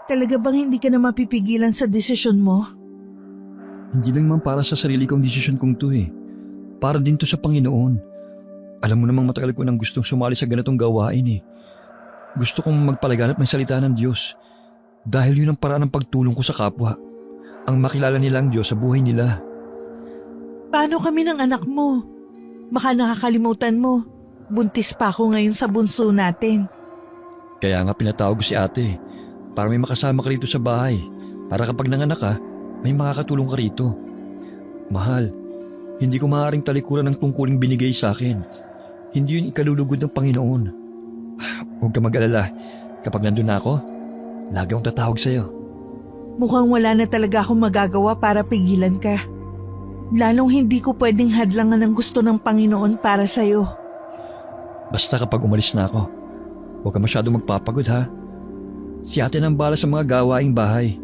Talaga bang hindi ka na mapipigilan sa desisyon mo? Hindi lang naman para sa sarili kong desisyon kong to eh. Para din to sa Panginoon. Alam mo namang matagal ko nang gustong sumali sa ganitong gawain eh. Gusto kong magpalaganap ng salita ng Diyos. Dahil yun ang paraan ng pagtulong ko sa kapwa. Ang makilala nila ang Diyos sa buhay nila. Paano kami ng anak mo? Baka nakakalimutan mo. Buntis pa ako ngayon sa bunso natin. Kaya nga pinatawag ko si ate. Para may makasama ka rito sa bahay. Para kapag nanganak ka, may makakatulong ka rito. Mahal, hindi ko maaaring talikuran ng tungkuling binigay sa akin. Hindi yun ikalulugod ng Panginoon. Huwag ka mag-alala. Kapag nandun na ako, lagi akong tatawag sa'yo. Mukhang wala na talaga akong magagawa para pigilan ka. Lalong hindi ko pwedeng hadlangan ang gusto ng Panginoon para sa'yo. Basta kapag umalis na ako, huwag ka masyadong magpapagod ha. Si ate nang bala sa mga gawaing bahay.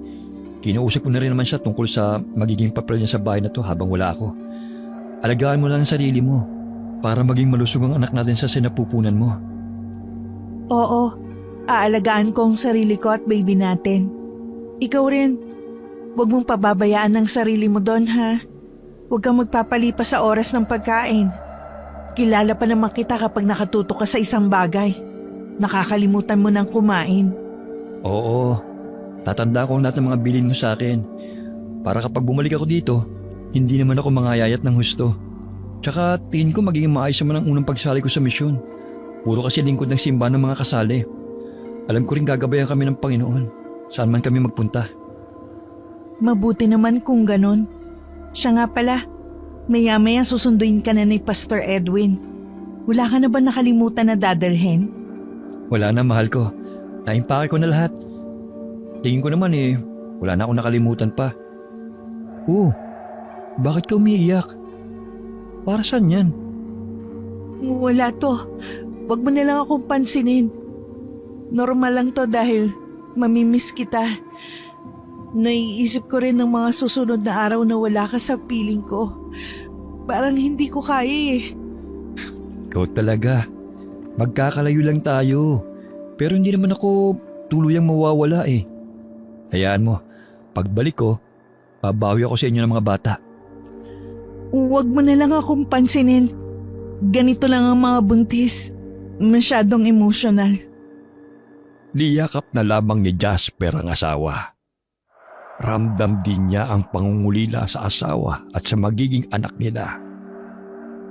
Kinuusap ko na rin naman siya tungkol sa magiging papel niya sa bahay na to habang wala ako. Alagaan mo lang ang sarili mo para maging malusog ang anak natin sa sinapupunan mo. Oo, aalagaan ko ang sarili ko at baby natin. Ikaw rin, huwag mong pababayaan ang sarili mo doon ha. Huwag kang magpapalipas sa oras ng pagkain. Kilala pa naman kita kapag nakatutok ka sa isang bagay. Nakakalimutan mo nang kumain. Oo, tatanda ko ang lahat ng mga bilin mo sa akin. Para kapag bumalik ako dito, hindi naman ako mangayayat ng husto. Tsaka tingin ko magiging maayos naman ang unang pagsali ko sa misyon. Puro kasi lingkod ng simbahan ng mga kasali. Alam ko rin gagabayan kami ng Panginoon. Saan man kami magpunta. Mabuti naman kung ganon. Siya nga pala, maya-maya susunduin ka na ni Pastor Edwin. Wala ka na ba nakalimutan na dadalhin? Wala na, mahal ko. Naimpake ko na lahat. Tingin ko naman wala na akong nakalimutan pa. Bakit ka umiiyak? Para saan yan? Wala to. Wag mo na lang akong pansinin. Normal lang to dahil mamimiss kita. Naiisip ko rin ng mga susunod na araw na wala ka sa piling ko. Parang hindi ko kaya eh. Ikaw talaga. Magkakalayo lang tayo. Pero hindi naman ako tuluyang mawawala eh. Hayaan mo, pagbalik ko, babawi ako sa inyo ng mga bata. Huwag mo na lang akong pansinin. Ganito lang ang mga buntis. Masyadong emotional. Niyakap na lamang ni Jasper ang asawa. Ramdam din niya ang pangungulila sa asawa at sa magiging anak nila.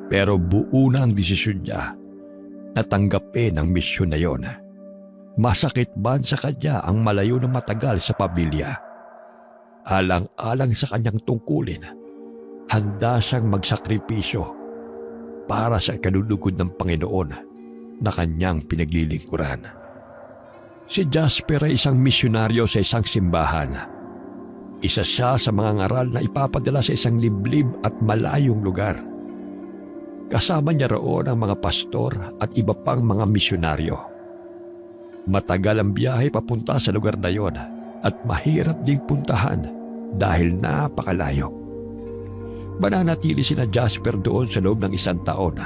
Pero buo na ang desisyon niya na tanggapin ang misyon na yon. Masakit man sa kanya ang malayo ng matagal sa pamilya. Alang-alang sa kanyang tungkulin, handa siyang magsakripisyo para sa kalulugod ng Panginoon na kanyang pinaglilingkuran. Si Jasper ay isang misyonaryo sa isang simbahan. Isa siya sa mga ngaral na ipapadala sa isang liblib at malayong lugar. Kasama niya roon ang mga pastor at iba pang mga misyonaryo. Matagal ang biyahe papunta sa lugar na yon at mahirap ding puntahan dahil napakalayo. Mananatili sina Jasper doon sa loob ng 1 taon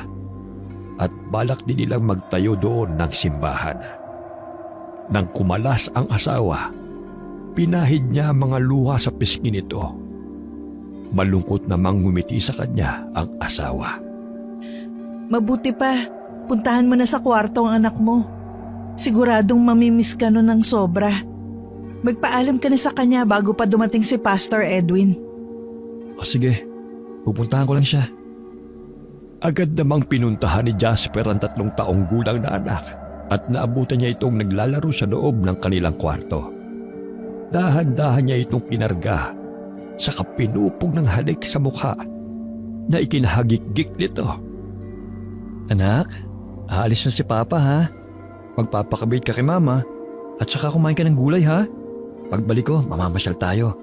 at balak din nilang magtayo doon ng simbahan. Nang kumalas ang asawa, pinahid niya mga luha sa pisngi nito. Malungkot namang ngumiti sa kanya ang asawa. Mabuti pa, puntahan mo na sa kwarto ang anak mo. Siguradong mamimiss ka nun ng sobra. Magpaalam ka na sa kanya bago pa dumating si Pastor Edwin. O sige, pupuntahan ko lang siya. Agad namang pinuntahan ni Jasper ang 3 taong gulang na anak at naabutan niya itong naglalaro sa loob ng kanilang kwarto. Dahan-dahan niya itong kinarga saka pinupog ng halik sa mukha na ikinahagik-gik nito. Anak, aalis na si Papa ha. Magpapakabait ka kay Mama at saka kumain ka ng gulay ha. Pagbalik ko, mamamasyal tayo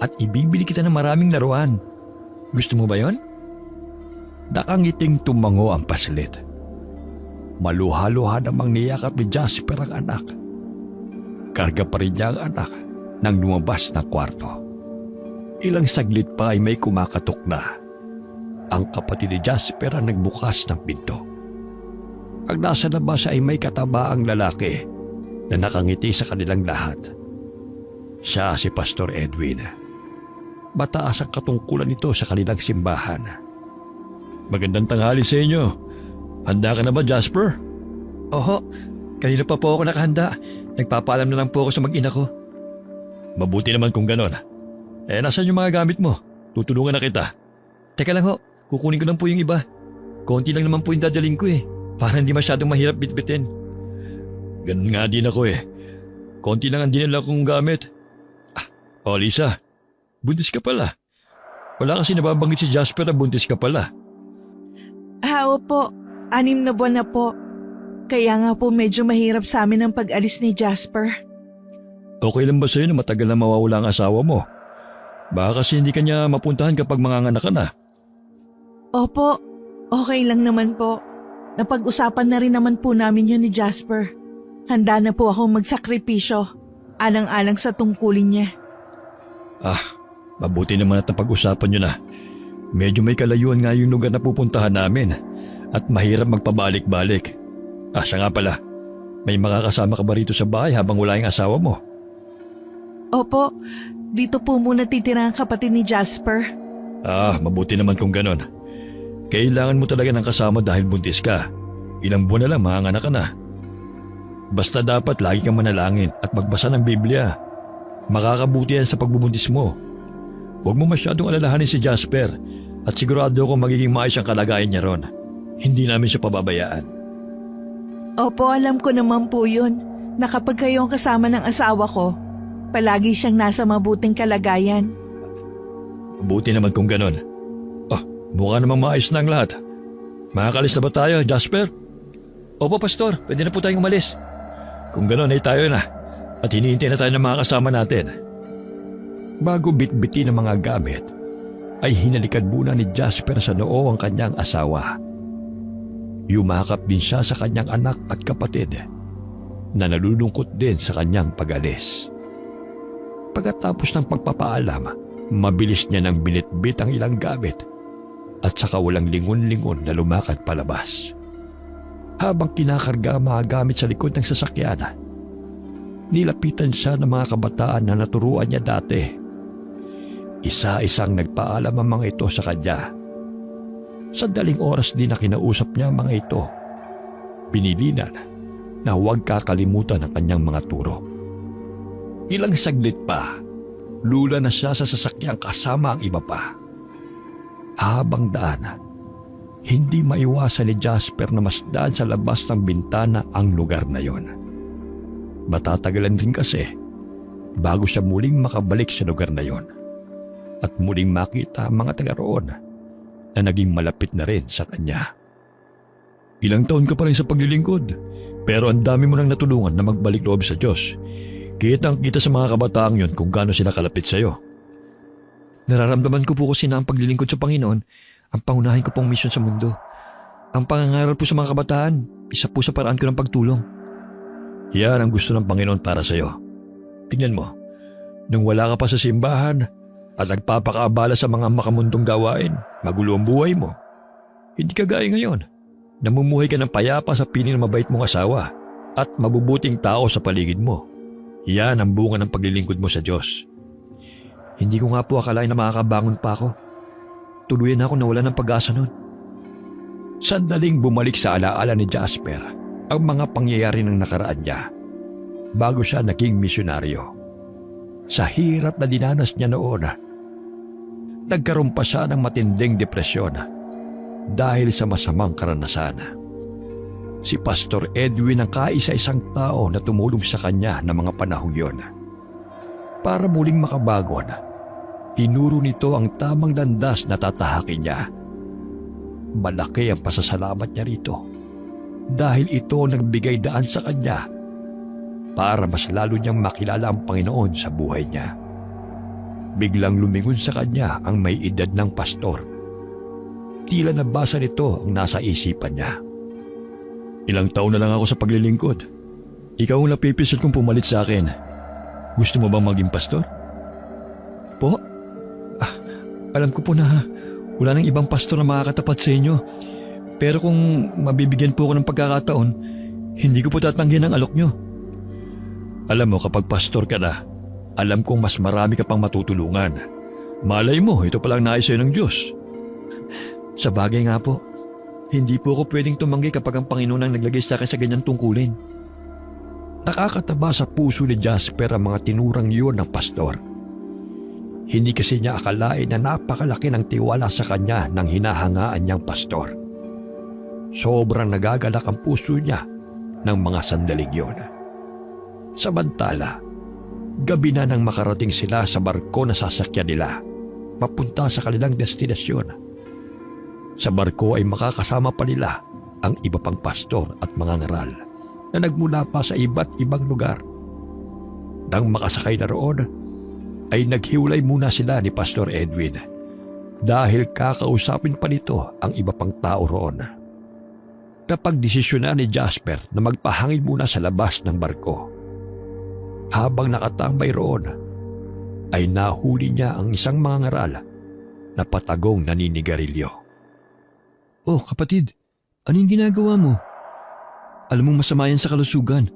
at ibibili kita ng maraming laruan. Gusto mo ba yon? Nakangiting tumango ang paslit. Maluha-luha namang niyakap ni Jasper ang anak. Karga pa rin niya ang anak nang lumabas ng kwarto. Ilang saglit pa ay may kumakatok na. Ang kapatid ni Jasper ang nagbukas ng pinto. Ang nasa labas ay may katabaang lalaki na nakangiti sa kanilang lahat. Siya si Pastor Edwin. Mataas ang katungkulan nito sa kanilang simbahan. Magandang tanghali sa inyo. Handa ka na ba, Jasper? Oho, kanina pa po ako nakahanda. Nagpapaalam na lang po ako sa mag-ina ko. Mabuti naman kung ganon. Nasaan yung mga gamit mo? Tutulungan na kita. Teka lang ho, kukunin ko lang po yung iba. Konti lang naman po yung dadaling ko para hindi masyadong mahirap bitbitin. Ganun nga din ako Konti lang ang dinala kong gamit. Lisa, buntis ka pala. Wala kasi nababanggit si Jasper na buntis ka pala. Opo. 6 na buwan na po. Kaya nga po medyo mahirap sa amin ang pag-alis ni Jasper. Okay lang ba sa'yo na matagal na mawawala ang asawa mo? Baka kasi hindi kanya mapuntahan kapag manganganak ka na. Opo, okay lang naman po. Napag-usapan na rin naman po namin yun ni Jasper. Handa na po akong magsakripisyo, alang-alang sa tungkulin niya. Mabuti naman at napag-usapan nyo na. Medyo may kalayuan nga yung lugar na pupuntahan namin at mahirap magpabalik-balik. Siya nga pala, may makakasama ka ba rito sa bahay habang wala yung asawa mo? Opo, dito po muna titira ang kapatid ni Jasper. Mabuti naman kung ganon. Kailangan mo talaga ng kasama dahil buntis ka. Ilang buwan na lang manganganak ka na. Basta dapat lagi kang manalangin at magbasa ng Biblia. Makakabuti yan sa pagbubuntis mo. Huwag mo masyadong alalahanin si Jasper at sigurado akong magiging maayos ang kalagayan niya ron. Hindi namin siya pababayaan. Opo, alam ko naman po yun, na kapag kayo ang kasama ng asawa ko, palagi siyang nasa mabuting kalagayan. Buti naman kung ganon. Mukha namang maayos na ang lahat. Makakalis na ba tayo, Jasper? Opo, Pastor. Pwede na po tayong umalis. Kung ganon ay tayo na at hinihintay na tayo ng mga kasama natin. Bago bitbitin ang mga gamit, ay hinalikan muna ni Jasper sa noo ang kanyang asawa. Yumakap din siya sa kanyang anak at kapatid na nalulungkot din sa kanyang pag-alis. Pagkatapos ng pagpapaalam, mabilis niya nang binitbit ang ilang gamit at saka walang lingon-lingon na lumakad palabas. Habang kinakarga ang mga gamit sa likod ng sasakyan, nilapitan siya ng mga kabataan na naturuan niya dati. Isa-isang nagpaalam ang mga ito sa kanya. Sa daling oras din na kinausap niya ang mga ito, pinilinan na huwag kakalimutan ang kanyang mga turo. Ilang saglit pa, lula na siya sa sasakyang kasama ang iba pa. Habang daan, hindi maiwasan ni Jasper na masdaan sa labas ng bintana ang lugar na yon. Matatagalan din kasi bago siya muling makabalik sa lugar na yon at muling makita ang mga taga roon na naging malapit na rin sa kanya. Ilang taon ka pa rin sa paglilingkod, pero ang dami mo nang natulungan na magbalik loob sa Diyos. Kitang-kita sa mga kabataang yon kung gaano sila kalapit sa iyo. Nararamdaman ko po kasi na ang paglilingkod sa Panginoon ang pangunahin ko pong misyon sa mundo. Ang pangangaral po sa mga kabataan, isa po sa paraan ko ng pagtulong. Yan ang gusto ng Panginoon para sa iyo. Tingnan mo, nung wala ka pa sa simbahan at nagpapakaabala sa mga makamundong gawain, magulo ang buhay mo. Hindi ka gaya ngayon. Namumuhay ka ng payapa sa piling ng mabait mong asawa at mabubuting tao sa paligid mo. Yan ang bunga ng paglilingkod mo sa Diyos. Hindi ko nga po akalain na makakabangon pa ako. Tuluyan ako nawala ng pag-asa noon. Sandaling bumalik sa alaala ni Jasper ang mga pangyayari ng nakaraan niya bago siya naging misyonaryo. Sa hirap na dinanas niya noon, nagkaroon pa siya ng matinding depresyon dahil sa masamang karanasan. Si Pastor Edwin ang kaisa-isang tao na tumulong sa kanya ng mga panahong yon. Para muling makabagon, tinuro nito ang tamang landas na tatahakin niya. Malaki ang pasasalamat niya rito dahil ito ang nagbigay daan sa kanya para mas lalo niyang makilala ang Panginoon sa buhay niya. Biglang lumingon sa kanya ang may edad ng pastor. Tila nabasa nito ang nasa isipan niya. Ilang taon na lang ako sa paglilingkod. Ikaw ang napipisil kong pumalit sa akin. Gusto mo bang maging pastor? Po? Alam ko po na wala nang ibang pastor na makakatapat sa inyo. Pero kung mabibigyan po ako ng pagkakataon, hindi ko po tatanggihan ang alok nyo. Alam mo, kapag pastor ka na, Alam kong mas marami ka pang matutulungan. Malay mo, ito palang nais sa'yo ng Diyos. Sa bagay nga po, hindi po ako pwedeng tumanggi kapag ang Panginoon ang naglagay sa akin sa ganyang tungkulin. Nakakataba sa puso ni Jasper ang mga tinurang yun ng pastor. Hindi kasi niya akalain na napakalaki ng tiwala sa kanya ng hinahangaan niyang pastor. Sobrang nagagalak ang puso niya ng mga sandaling yun. Samantala, gabi na nang makarating sila sa barko na sasakyan nila, papunta sa kanilang destinasyon. Sa barko ay makakasama pa nila ang iba pang pastor at mga ngaral na nagmula pa sa iba't ibang lugar. Nang makasakay na roon, ay naghiwalay muna sila ni Pastor Edwin dahil kakausapin pa nito ang iba pang tao roon. Napagdesisyonan ni Jasper na magpahangin muna sa labas ng barko. Habang nakatambay roon, ay nahuli niya ang isang mga ngaral na patagong naninigarilyo. Oh, kapatid, anong ginagawa mo? Alam mong masama yan sa kalusugan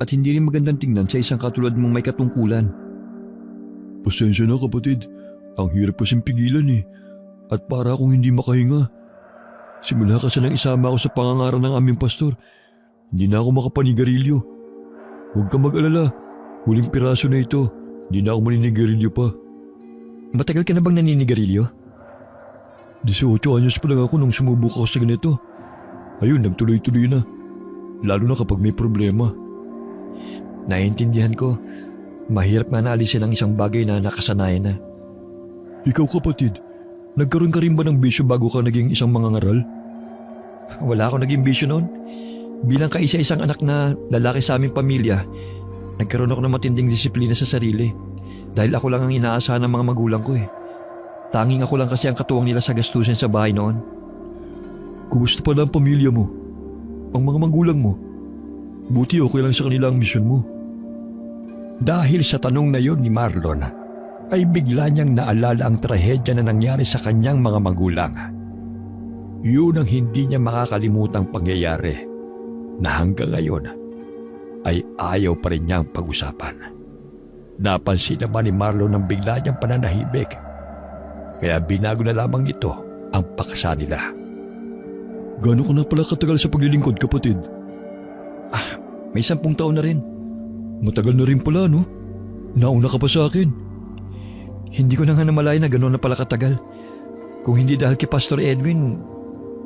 at hindi rin magandang tingnan sa isang katulad mong may katungkulan. Pasensya na kapatid, ang hirap kasing pigilan at para akong hindi makahinga. Simula kasi nang isama ako sa pangangaral ng aming pastor, hindi na ako makapanigarilyo. Huwag kang mag-alala, huling piraso na ito, hindi na ako maninigarilyo pa. Matagal ka na bang naninigarilyo? 18 anyos pa lang ako nung sumubok ako sa ganito. Ayun, nagtuloy-tuloy na. Lalo na kapag may problema. Naiintindihan ko. Mahirap nga naalisin ang isang bagay na nakasanayan na. Ikaw kapatid, nagkaroon ka rin ba ng bisyo bago ka naging isang mangangaral? Wala akong naging bisyo noon. Bilang kaisa-isang anak na lalaki sa aming pamilya, nagkaroon ako ng matinding disiplina sa sarili. Dahil ako lang ang inaasahan ng mga magulang ko Tanging ako lang kasi ang katuwang nila sa gastusin sa bahay noon. Kumusta pala ang pamilya mo? Ang mga magulang mo? Buti okay lang sa kanila ang misyon mo. Dahil sa tanong na yon ni Marlon, ay bigla niyang naalala ang trahedya na nangyari sa kanyang mga magulang. Yun ang hindi niya makakalimutang pangyayari na hanggang ngayon ay ayaw pa rin niyang pag-usapan. Napansin naman ni Marlon ang bigla niyang pananahimik, kaya binago na lamang nito ang paksa nila. Gano'n ka na pala katagal sa paglilingkod, kapatid? May 10 taon na rin. Matagal na rin pala, no? Nauna ka pa sa akin. Hindi ko na nga namalayan na gano'n na pala katagal. Kung hindi dahil kay Pastor Edwin,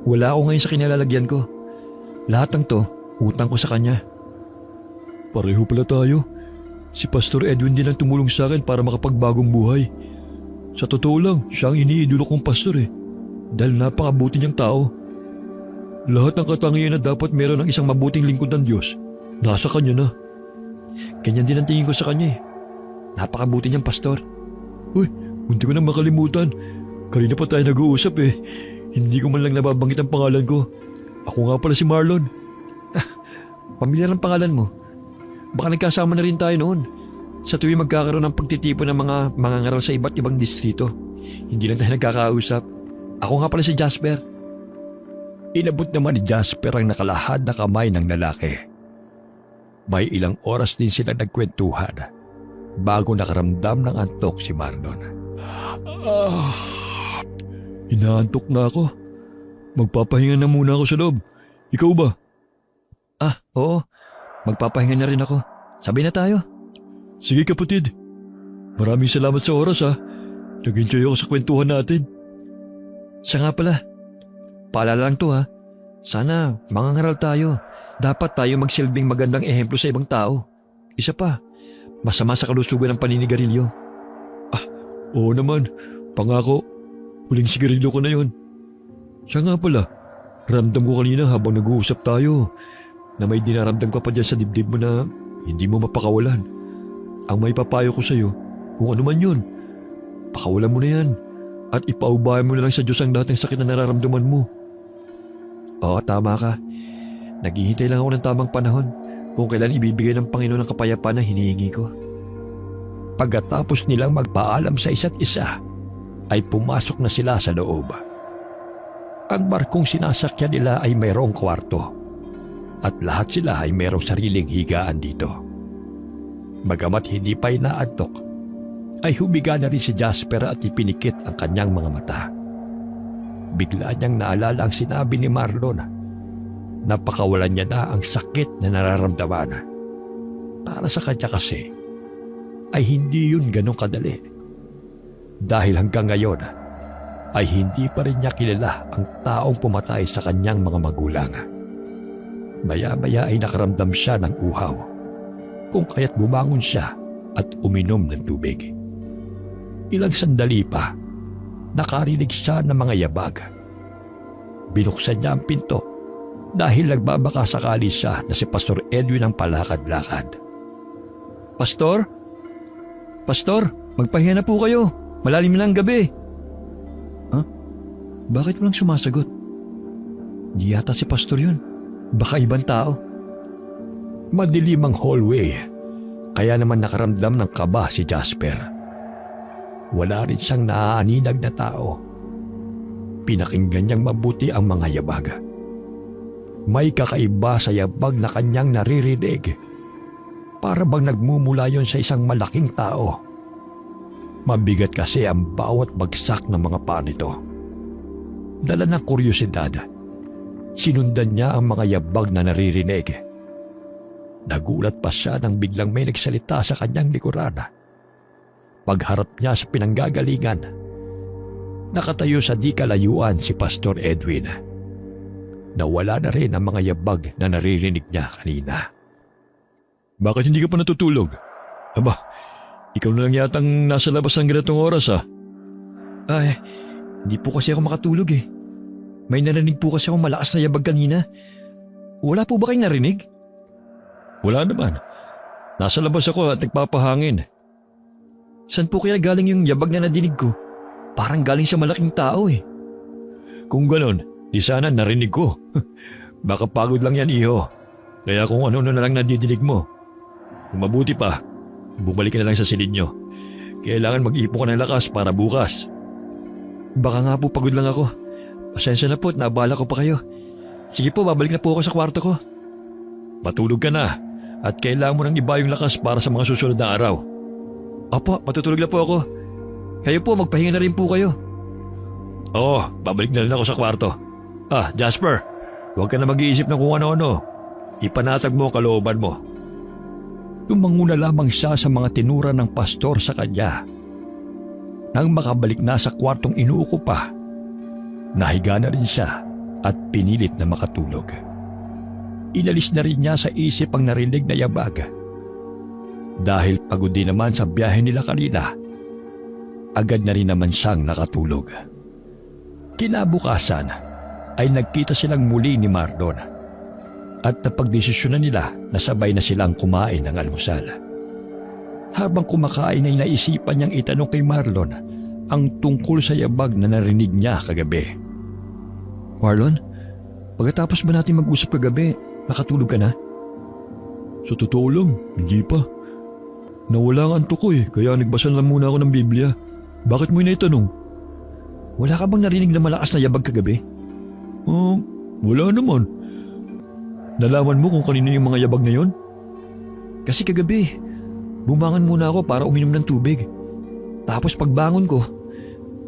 wala ako ngayon sa kinalalagyan ko. Lahat ng to, utang ko sa kanya. Pareho pala tayo. Si Pastor Edwin din ang tumulong sa akin para makapagbagong buhay. Sa totoo lang, siya ang iniidolo kong pastor dahil napakabuti niyang tao. Lahat ng katangian na dapat meron ng isang mabuting lingkod ng Diyos, nasa kanya na. Ganyan din ang tingin ko sa kanya Napakabuti niyang pastor. Uy, hindi ko na makalimutan. Kanina pa tayo nag-uusap Hindi ko man lang nababanggit ang pangalan ko. Ako nga pala si Marlon. Pamilyar ang pangalan mo. Baka nagkasama na rin tayo noon. Sa tuwing magkakaroon ng pagtitipon ng mga mangangaral sa iba't ibang distrito. Hindi lang tayo nagkakausap. Ako nga pala si Jasper. Inabot naman ni Jasper ang nakalahad na kamay ng lalaki. May ilang oras din sila nagkwentuhan bago nakaramdam ng antok si Marlon. Inaantok na ako. Magpapahinga na muna ako sa loob. Ikaw ba? Oo. Magpapahinga na rin ako. Sabay na tayo. Sige kapatid. Maraming salamat sa oras Nag-enjoy ako sa kwentuhan natin. Siya nga pala. Paalala lang to Sana mangangaral tayo. Dapat tayo magsilbing magandang ehemplo sa ibang tao. Isa pa, masama sa kalusugan ng paninigarilyo. Oo naman. Pangako, huling sigarilyo ko na yon. Siya nga pala, ramdam ko kanina habang nag-uusap tayo na may dinaramdam ka pa dyan sa dibdib mo na hindi mo mapakawalan. Ang may papayo ko sa'yo, kung ano man yun, pakawalan mo na yan at ipaubahan mo na lang sa Diyos ang lahat ng sakit na nararamdaman mo. Oo, tama ka. Naghihintay lang ako ng tamang panahon kung kailan ibibigay ng Panginoon ang kapayapaan na hinihingi ko. Pagkatapos nilang magpaalam sa isa't isa, ay pumasok na sila sa loob. Ang barkong sinasakyan nila ay mayroong kwarto at lahat sila ay mayroong sariling higaan dito. Bagamat hindi pa inaantok, ay humiga na rin si Jasper at ipinikit ang kanyang mga mata. Bigla niyang naalala ang sinabi ni Marlon. Napakawalan niya na ang sakit na nararamdaman. Para sa kanya kasi, ay hindi yun ganong kadali. Dahil hanggang ngayon, ay hindi pa rin niya kilala ang taong pumatay sa kanyang mga magulang. Maya-maya ay nakaramdam siya ng uhaw, kung kaya't bumangon siya at uminom ng tubig. Ilang sandali pa, nakarinig siya ng mga yabag. Binuksan niya ang pinto dahil nagbabaka sakali siya na si Pastor Edwin ang palakad-lakad. Pastor? Pastor, magpahinga na po kayo. Malalim na ang gabi. Ha? Bakit walang sumasagot? Di yata si Pastor yun. Baka ibang tao. Madilim ang hallway, kaya naman nakaramdam ng kaba si Jasper. Wala rin siyang naaaninag na tao. Pinakinggan niyang mabuti ang mga yabag. May kakaiba sa yabag na kanyang naririnig. Para bang nagmumula yon sa isang malaking tao. Mabigat kasi ang bawat bagsak ng mga paa nito. Dala ng kuryosidad, sinundan niya ang mga yabag na naririnig. Nagulat pa siya nang biglang may nagsalita sa kanyang likuran. Pagharap niya sa pinanggagalingan, nakatayo sa di kalayuan si Pastor Edwin. Nawala na rin ang mga yabag na naririnig niya kanina. Bakit hindi ka pa natutulog? Aba, ikaw na lang yatang nasa labas ng ganitong oras Ay, hindi po kasi ako makatulog eh. May narinig po kasi akong malakas na yabag kanina. Wala po ba kayong narinig? Wala naman. Nasa labas ako at nagpapahangin. Saan po kaya galing yung yabag na nadinig ko? Parang galing sa malaking tao eh. Kung ganon, di sana narinig ko. Baka pagod lang yan, iho. Kaya kung ano na lang nadidinig mo. Kung mabuti pa, bumalik ka na lang sa silid nyo. Kailangan mag-ipon ka ng lakas para bukas. Baka nga po pagod lang ako. Pasensya na po at naabala ko pa kayo. Sige po, babalik na po ako sa kwarto ko. Matulog ka na at kailangan mo nang iba yung lakas para sa mga susunod na araw. Opo, matutulog na po ako. Kayo po, magpahinga na rin po kayo. Oo, babalik na rin ako sa kwarto. Jasper, huwag ka na mag-iisip ng kung ano-ano. Ipanatag mo ang kalooban mo. Tumanguna lamang siya sa mga tinura ng pastor sa kanya. Nang makabalik na sa kwartong inuuko pa, nahiga na rin siya at pinilit na makatulog. Inalis na rin niya sa isip ang narinig na yabag. Dahil pagod din naman sa biyahe nila kanina, agad na rin naman siyang nakatulog. Kinabukasan ay nagkita silang muli ni Marlon at napagdesisyonan nila na sabay na silang kumain ng almusal. Habang kumakain ay naisipan niyang itanong kay Marlon ang tungkol sa yabag na narinig niya kagabi. Marlon, pagkatapos ba natin mag-usap kagabi, nakatulog ka na? Sa totoo lang, hindi pa. Nawala ang antok ko kaya nagbasa lang muna ako ng Biblia. Bakit mo inaitanong? Wala ka bang narinig na malakas na yabag kagabi? Wala naman. Nalaman mo kung kanino yung mga yabag na yon? Kasi kagabi, bumangon muna ako para uminom ng tubig. Tapos pagbangon ko,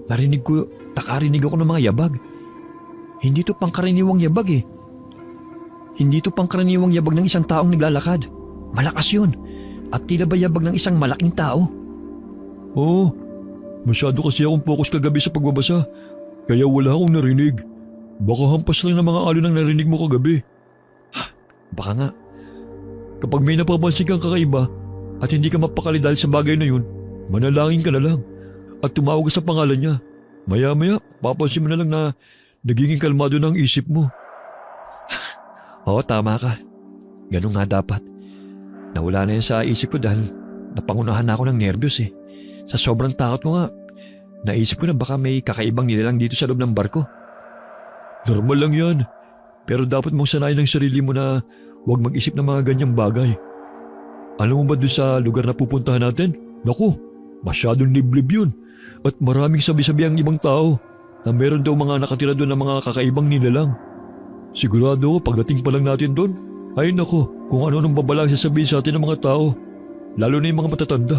nakarinig ako ng mga yabag. Hindi to pangkaraniwang yabag eh. Hindi to pangkaraniwang yabag ng isang taong naglalakad. Malakas yun. At tila ba yabag ng isang malaking tao? Oo, masyado kasi akong focus kagabi sa pagbabasa. Kaya wala akong narinig. Baka hampas lang ng mga alon ang narinig mo kagabi. Baka nga. Kapag may napapansin kang kakaiba at hindi ka mapakali dahil sa bagay na yun, manalangin ka na lang at tumawag sa pangalan niya. Maya-maya, papansin mo na lang na nagiging kalmado na ang isip mo. Oo, tama ka. Ganun nga dapat. Nawala na yan sa isip ko dahil napangunahan na ako ng nervyos eh. Sa sobrang takot ko nga, naisip ko na baka may kakaibang nilalang dito sa loob ng barko. Normal lang yan. Pero dapat mong sanayin ang sarili mo na huwag mag-isip ng mga ganyang bagay. Alam mo ba doon sa lugar na pupuntahan natin? Naku, masyadong liblib yun. At maraming sabi-sabi ang ibang tao na meron daw mga nakatira doon ng mga kakaibang nilalang. Sigurado pagdating pa lang natin doon, ay naku, kung ano nang babalang sasabihin sa atin ng mga tao. Lalo na yung mga matatanda.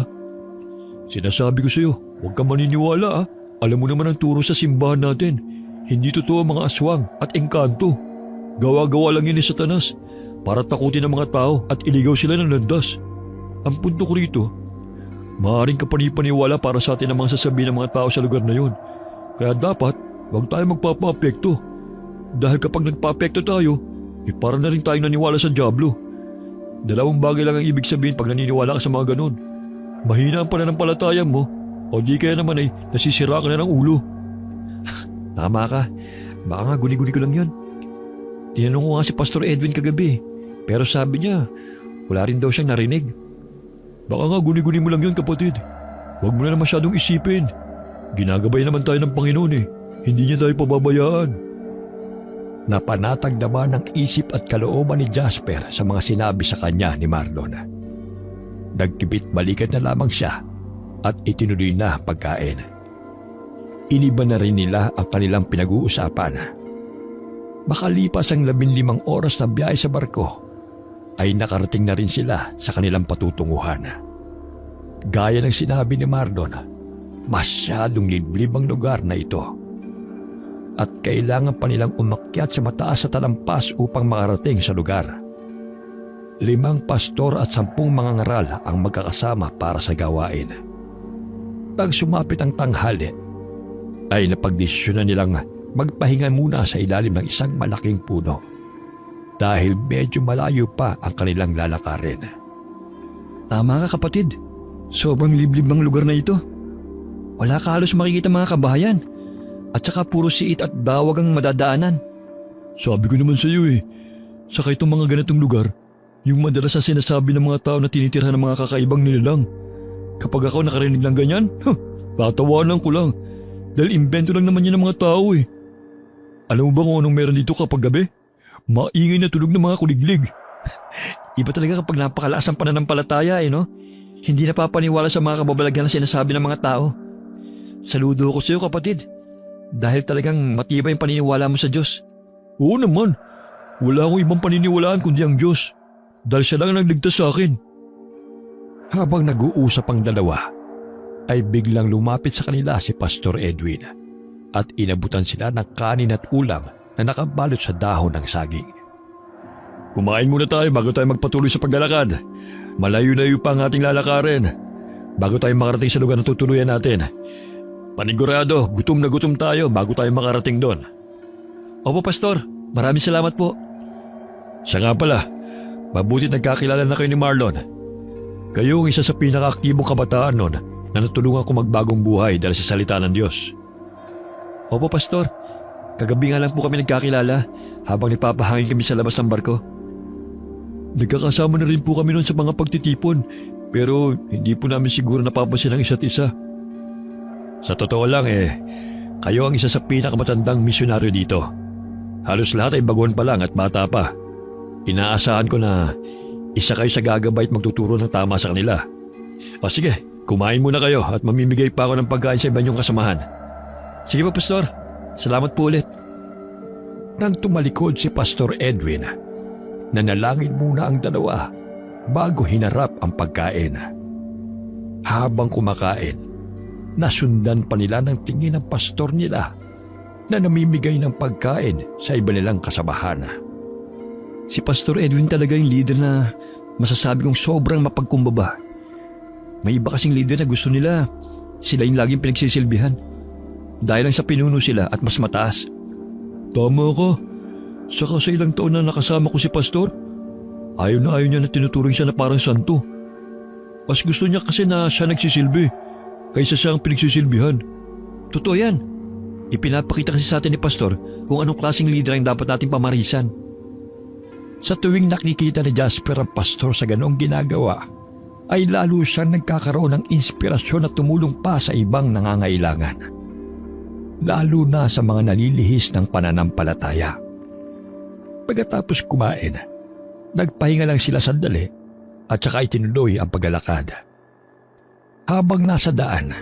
Sinasabi ko sa'yo, huwag kang maniniwala ah. Alam mo naman ang turo sa simbahan natin. Hindi totoo ang mga aswang at engkanto. Gawa-gawa lang yan ni Satanas para takutin ang mga tao at iligaw sila ng landas. Ang punto ko rito, maaaring kapanipaniwala para sa atin ang mga sasabihin ng mga tao sa lugar na yon. Kaya dapat, huwag tayo magpapa-apekto. Dahil kapag nagpa-apekto tayo, para na rin tayong naniwala sa dyablo. Dalawang bagay lang ang ibig sabihin pag naniniwala ka sa mga ganun. Mahina ang pananampalataya mo o di kaya naman ay nasisira ka na ng ulo. Tama ka. Baka nga guni-guni ko lang yun. Tinanong ko nga si Pastor Edwin kagabi. Pero sabi niya, wala rin daw siyang narinig. Baka nga guni-guni mo lang yun kapatid. Huwag mo na masyadong isipin. Ginagabay naman tayo ng Panginoon eh. Hindi niya tayo pababayaan. Napanatag naman ang isip at kalooban ni Jasper sa mga sinabi sa kanya ni Marlon. Nagkibit balikan na lamang siya at itinuloy na pagkain. Iniba na rin nila ang kanilang pinag-uusapan. Makalipas ang 15 oras na biyahe sa barko, ay nakarating na rin sila sa kanilang patutunguhan. Gaya ng sinabi ni Marlon, masyadong liblib ang lugar na ito. At kailangan pa nilang umakyat sa mataas na talampas upang makarating sa lugar. 5 pastor at 10 mga ngaral ang magkakasama para sa gawain. Nang sumapit ang tanghali, ay napagdesisyonan nilang magpahinga muna sa ilalim ng isang malaking puno dahil medyo malayo pa ang kanilang lalakarin. Tama ka kapatid. Sobrang liblib ang lugar na ito. Wala ka halos makikita mga kabahayan. At saka puro siit at dawag ang madadaanan. Sabi ko naman sa iyo eh, saka itong mga ganitong lugar, yung madalas na sinasabi ng mga tao na tinitirhan ng mga kakaibang nilalang. Kapag ako nakarinig ng ganyan, tatawanan ko lang. Dahil imbento lang naman yun ng mga tao eh. Alam mo ba kung anong meron dito kapag gabi? Maingay na tunog ng mga kuliglig. Iba talaga kapag napakalakas ng pananampalataya eh no? Hindi napapaniwala sa mga kababalaghan na sinasabi ng mga tao. Saludo ko sa iyo kapatid. Dahil talagang matibay ang paniniwala mo sa Diyos. Oo naman. Wala akong ibang paniniwalaan kundi ang Diyos. Dahil siya lang ang nagligtas sa akin. Habang nag-uusap ang dalawa, ay biglang lumapit sa kanila si Pastor Edwin at inabutan sila ng kanin at ulam na nakabalot sa dahon ng saging. Kumain muna tayo bago tayo magpatuloy sa paglalakad. Malayo-layo pa ang ating lalakarin. Bago tayo makarating sa lugar na tutuluyan natin. Panigurado, gutom na gutom tayo bago tayo makarating doon. Opo, Pastor. Maraming salamat po. Siya nga pala, mabuti nagkakilala na kayo ni Marlon. Kayo ang isa sa pinaka-aktibong kabataan noon na natulungan ko magbagong buhay dahil sa salita ng Diyos. Opo, Pastor. Kagabi nga lang po kami nagkakilala habang nagpapahangin kami sa labas ng barko. Nagkakasama na rin po kami noon sa mga pagtitipon pero hindi po namin siguro napapansin ang isa't isa. Sa totoo lang kayo ang isa sa pinakamatandang misyonaryo dito. Halos lahat ay baguhan pa lang at bata pa. Inaasahan ko na isa kayo sa gagabay at magtuturo ng tama sa kanila. O sige, kumain muna kayo at mamimigay pa ako ng pagkain sa iba niyong kasamahan. Sige po, Pastor. Salamat po ulit. Nang tumalikod si Pastor Edwin, nanalangin muna ang dalawa bago hinarap ang pagkain. Habang kumakain, nasundan pa nila ng tingin ng pastor nila na namimigay ng pagkain sa iba nilang kasamahan. Si Pastor Edwin talaga yung leader na masasabi kong sobrang mapagkumbaba. May iba kasing leader na gusto nila sila yung laging pinagsisilbihan. Dahil lang sa pinuno sila at mas mataas. Tama ka. Saka sa ilang taon na nakasama ko si Pastor, ayaw niya na tinuturing siya na parang santo. Mas gusto niya kasi na siya nagsisilbi kaysa siya ang pinagsisilbihan. Totoo yan. Ipinapakita kasi sa atin ni Pastor kung anong klaseng leader ang dapat nating pamarisan. Sa tuwing nakikita ni Jasper ang pastor sa ganong ginagawa, ay lalo siyang nagkakaroon ng inspirasyon na tumulong pa sa ibang nangangailangan. Lalo na sa mga nalilihis ng pananampalataya. Pagkatapos kumain, nagpahinga lang sila sandali at saka itinuloy ang paglalakad. Habang nasa daan,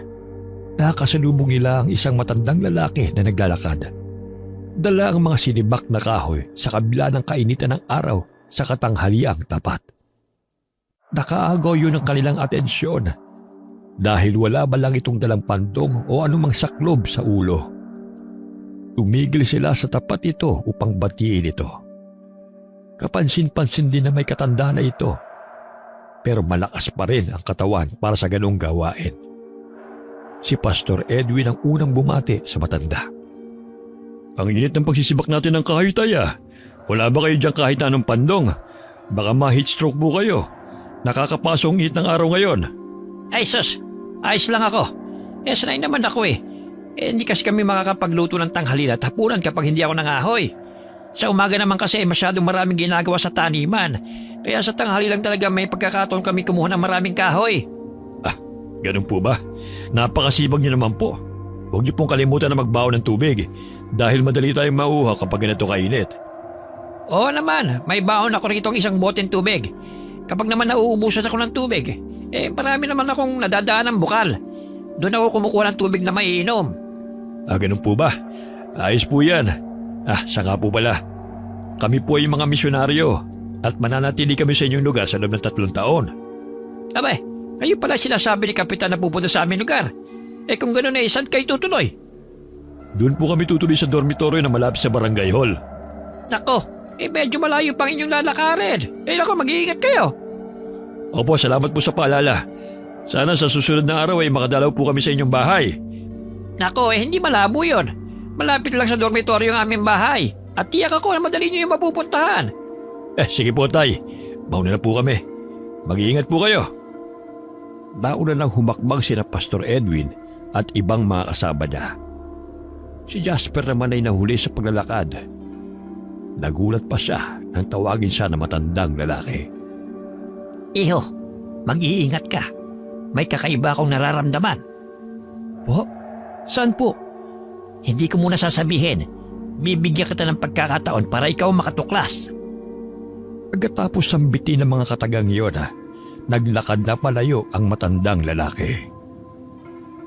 nakasalubong nila ang isang matandang lalaki na naglalakad. Dala ang mga sinibak na kahoy sa kabila ng kainitan ng araw sa katanghaliang tapat. Nakaagaw yun ang kanilang atensyon dahil wala ba lang itong dalang pandong o anumang saklob sa ulo. Tumigil sila sa tapat ito upang batiin ito. Kapansin-pansin din na may katanda na ito, pero malakas pa rin ang katawan para sa ganong gawain. Si Pastor Edwin ang unang bumati sa matanda. Ang init ng pagsisibak natin ng kahoy, Taya. Wala ba kayo dyan kahit anong pandong? Baka ma-heat stroke po kayo. Nakakapasong init ng araw ngayon. Ay sus, ayos lang ako. Sanay naman ako eh. Hindi kasi kami makakapagluto ng tanghalian at hapunan kapag hindi ako nangahoy. Sa umaga naman kasi masyadong maraming ginagawa sa taniman. Kaya sa tanghali lang talaga may pagkakataon kami kumuha ng maraming kahoy. Ganun po ba? Napakasibag niyo naman po. Huwag niyo pong kalimutan na magbaon ng tubig dahil madali tayong mauhaw kapag ganito kainit. Oo naman, may baon ako rito isang boteng tubig. Kapag naman nauubusan ako ng tubig, marami naman akong nadadaan ng bukal. Doon ako kumukuha ng tubig na maiinom. Ganun po ba? Ayos po yan. Siya nga po pala. Kami po ay mga misyonaryo at mananatili kami sa inyong lugar sa loob ng 3 taon. Abay, kayo pala sinasabi ni Kapitan na pupunta sa aming lugar. Kung gano'n saan kayo tutuloy? Doon po kami tutuloy sa dormitoryo na malapit sa barangay hall. Nako, medyo malayo pang inyong lalakarin. Nako, mag-iingat kayo. Opo, salamat po sa paalala. Sana sa susunod na araw ay makadalaw po kami sa inyong bahay. Nako, hindi malabo yun. Malapit lang sa dormitoryo ang aming bahay. At tiyak ako na madali nyo yung mapupuntahan. Sige po, Tay. Mauna na po kami. Mag-iingat po kayo. Nauna nang humakbang sina Pastor Edwin at ibang mga kasama niya. Si Jasper naman ay nahuli sa paglalakad. Nagulat pa siya nang tawagin siya na matandang lalaki. Iho, mag-iingat ka. May kakaiba akong nararamdaman. Po? Saan po? Hindi ko muna sasabihin. Bibigyan kita ng pagkakataon para ikaw makatuklas. Pagkatapos sambitin ng mga katagang iyon, naglakad na palayo ang matandang lalaki.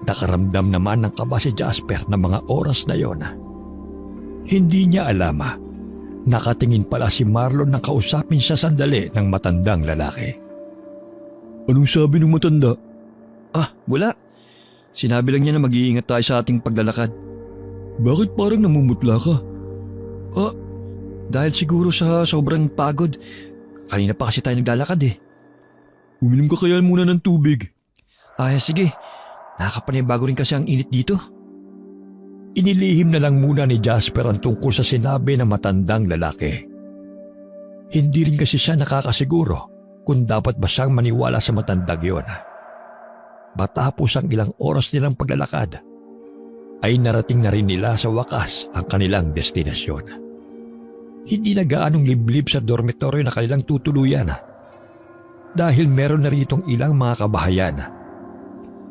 Nakaramdam naman ng kaba si Jasper ng mga oras na iyon. Hindi niya alam, nakatingin pala si Marlon nang kausapin siya sandali ng matandang lalaki. Anong sabi ng matanda? Wala. Sinabi lang niya na mag-iingat tayo sa ating paglalakad. Bakit parang namumutla ka? Dahil siguro sa sobrang pagod. Kanina pa kasi tayo naglalakad eh. Uminom ka kaya muna ng tubig. Sige. Nakakapanibago rin kasi ang init dito. Inilihim na lang muna ni Jasper ang tungkol sa sinabi ng matandang lalaki. Hindi rin kasi siya nakakasiguro kung dapat ba siyang maniwala sa matandang yun. Matapos ang ilang oras nilang paglalakad, ay narating na rin nila sa wakas ang kanilang destinasyon. Hindi na gaanong liblib sa dormitoryo na kanilang tutuluyan dahil meron na rin itong ilang mga kabahayan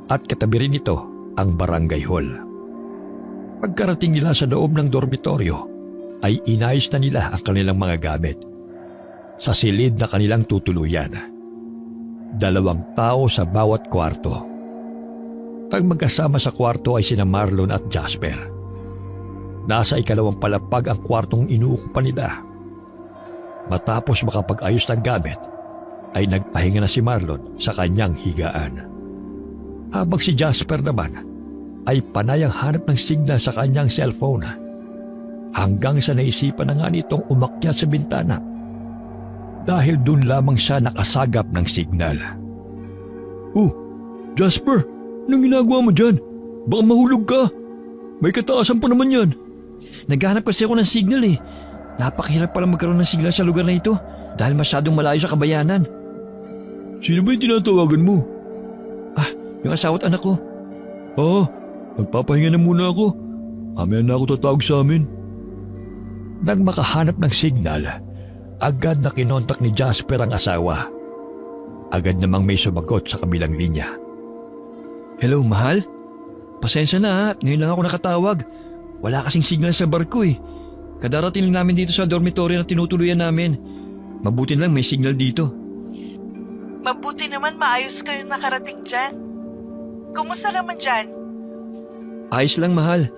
at katabi rin ito ang barangay hall. Pagkarating nila sa loob ng dormitoryo ay inayos na nila ang kanilang mga gamit. Sa silid na kanilang tutuluyan, 2 tao sa bawat kwarto. Ang magkasama sa kwarto ay sina Marlon at Jasper. Nasa 2 palapag ang kwartong inuukupan nila. Matapos makapag-ayos ng gamit, ay nagpahinga na si Marlon sa kanyang higaan. Habang si Jasper naman ay panayang hanap ng signal sa kanyang cellphone. Hanggang sa naisipan na nga nitong umakyat sa bintana. Dahil doon lamang siya nakasagap ng signal. Jasper! Anong ginagawa mo dyan? Baka mahulog ka. May kataasan pa naman yan. Naghanap kasi ako ng signal eh. Napakahirap pala magkaroon ng signal sa lugar na ito dahil masyadong malayo sa kabayanan. Sino ba yung tinatawagan mo? Yung asawa at anak ko. Magpapahinga na muna ako. Mamaya na ako tatawag sa amin. Nang makahanap ng signal, agad na kinontak ni Jasper ang asawa. Agad namang may sumagot sa kabilang linya. Hello, mahal? Pasensya na ngayon lang ako nakatawag. Wala kasing signal sa barko eh. Kadarating lang namin dito sa dormitoryo na tinutuluyan namin. Mabuti lang may signal dito. Mabuti naman maayos kayong nakarating dyan. Kumusta naman dyan? Ayos lang, mahal.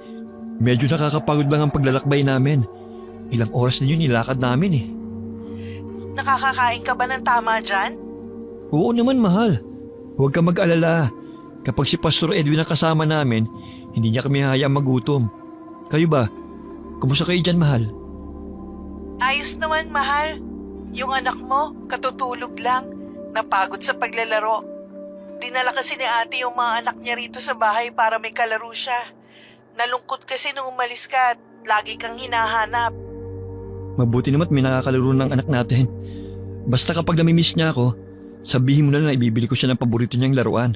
Medyo nakakapagod lang ang paglalakbay namin. Ilang oras na yun nilakad namin eh. Nakakakain ka ba ng tama dyan? Oo naman, mahal. Huwag ka mag-alala. Kapag si Pastor Edwin ang kasama namin, hindi niya kami hayaang magutom. Kayo ba? Kumusta kayo dyan, mahal? Ayos naman, mahal. Yung anak mo, katutulog lang. Napagod sa paglalaro. Dinala kasi ni ate yung mga anak niya rito sa bahay para may kalaro siya. Nalungkot kasi nung umalis ka at lagi kang hinahanap. Mabuti naman at may nakakalaro ng anak natin. Basta kapag namimiss niya ako, sabihin mo na lang na ibibili ko siya ng paborito niyang laruan.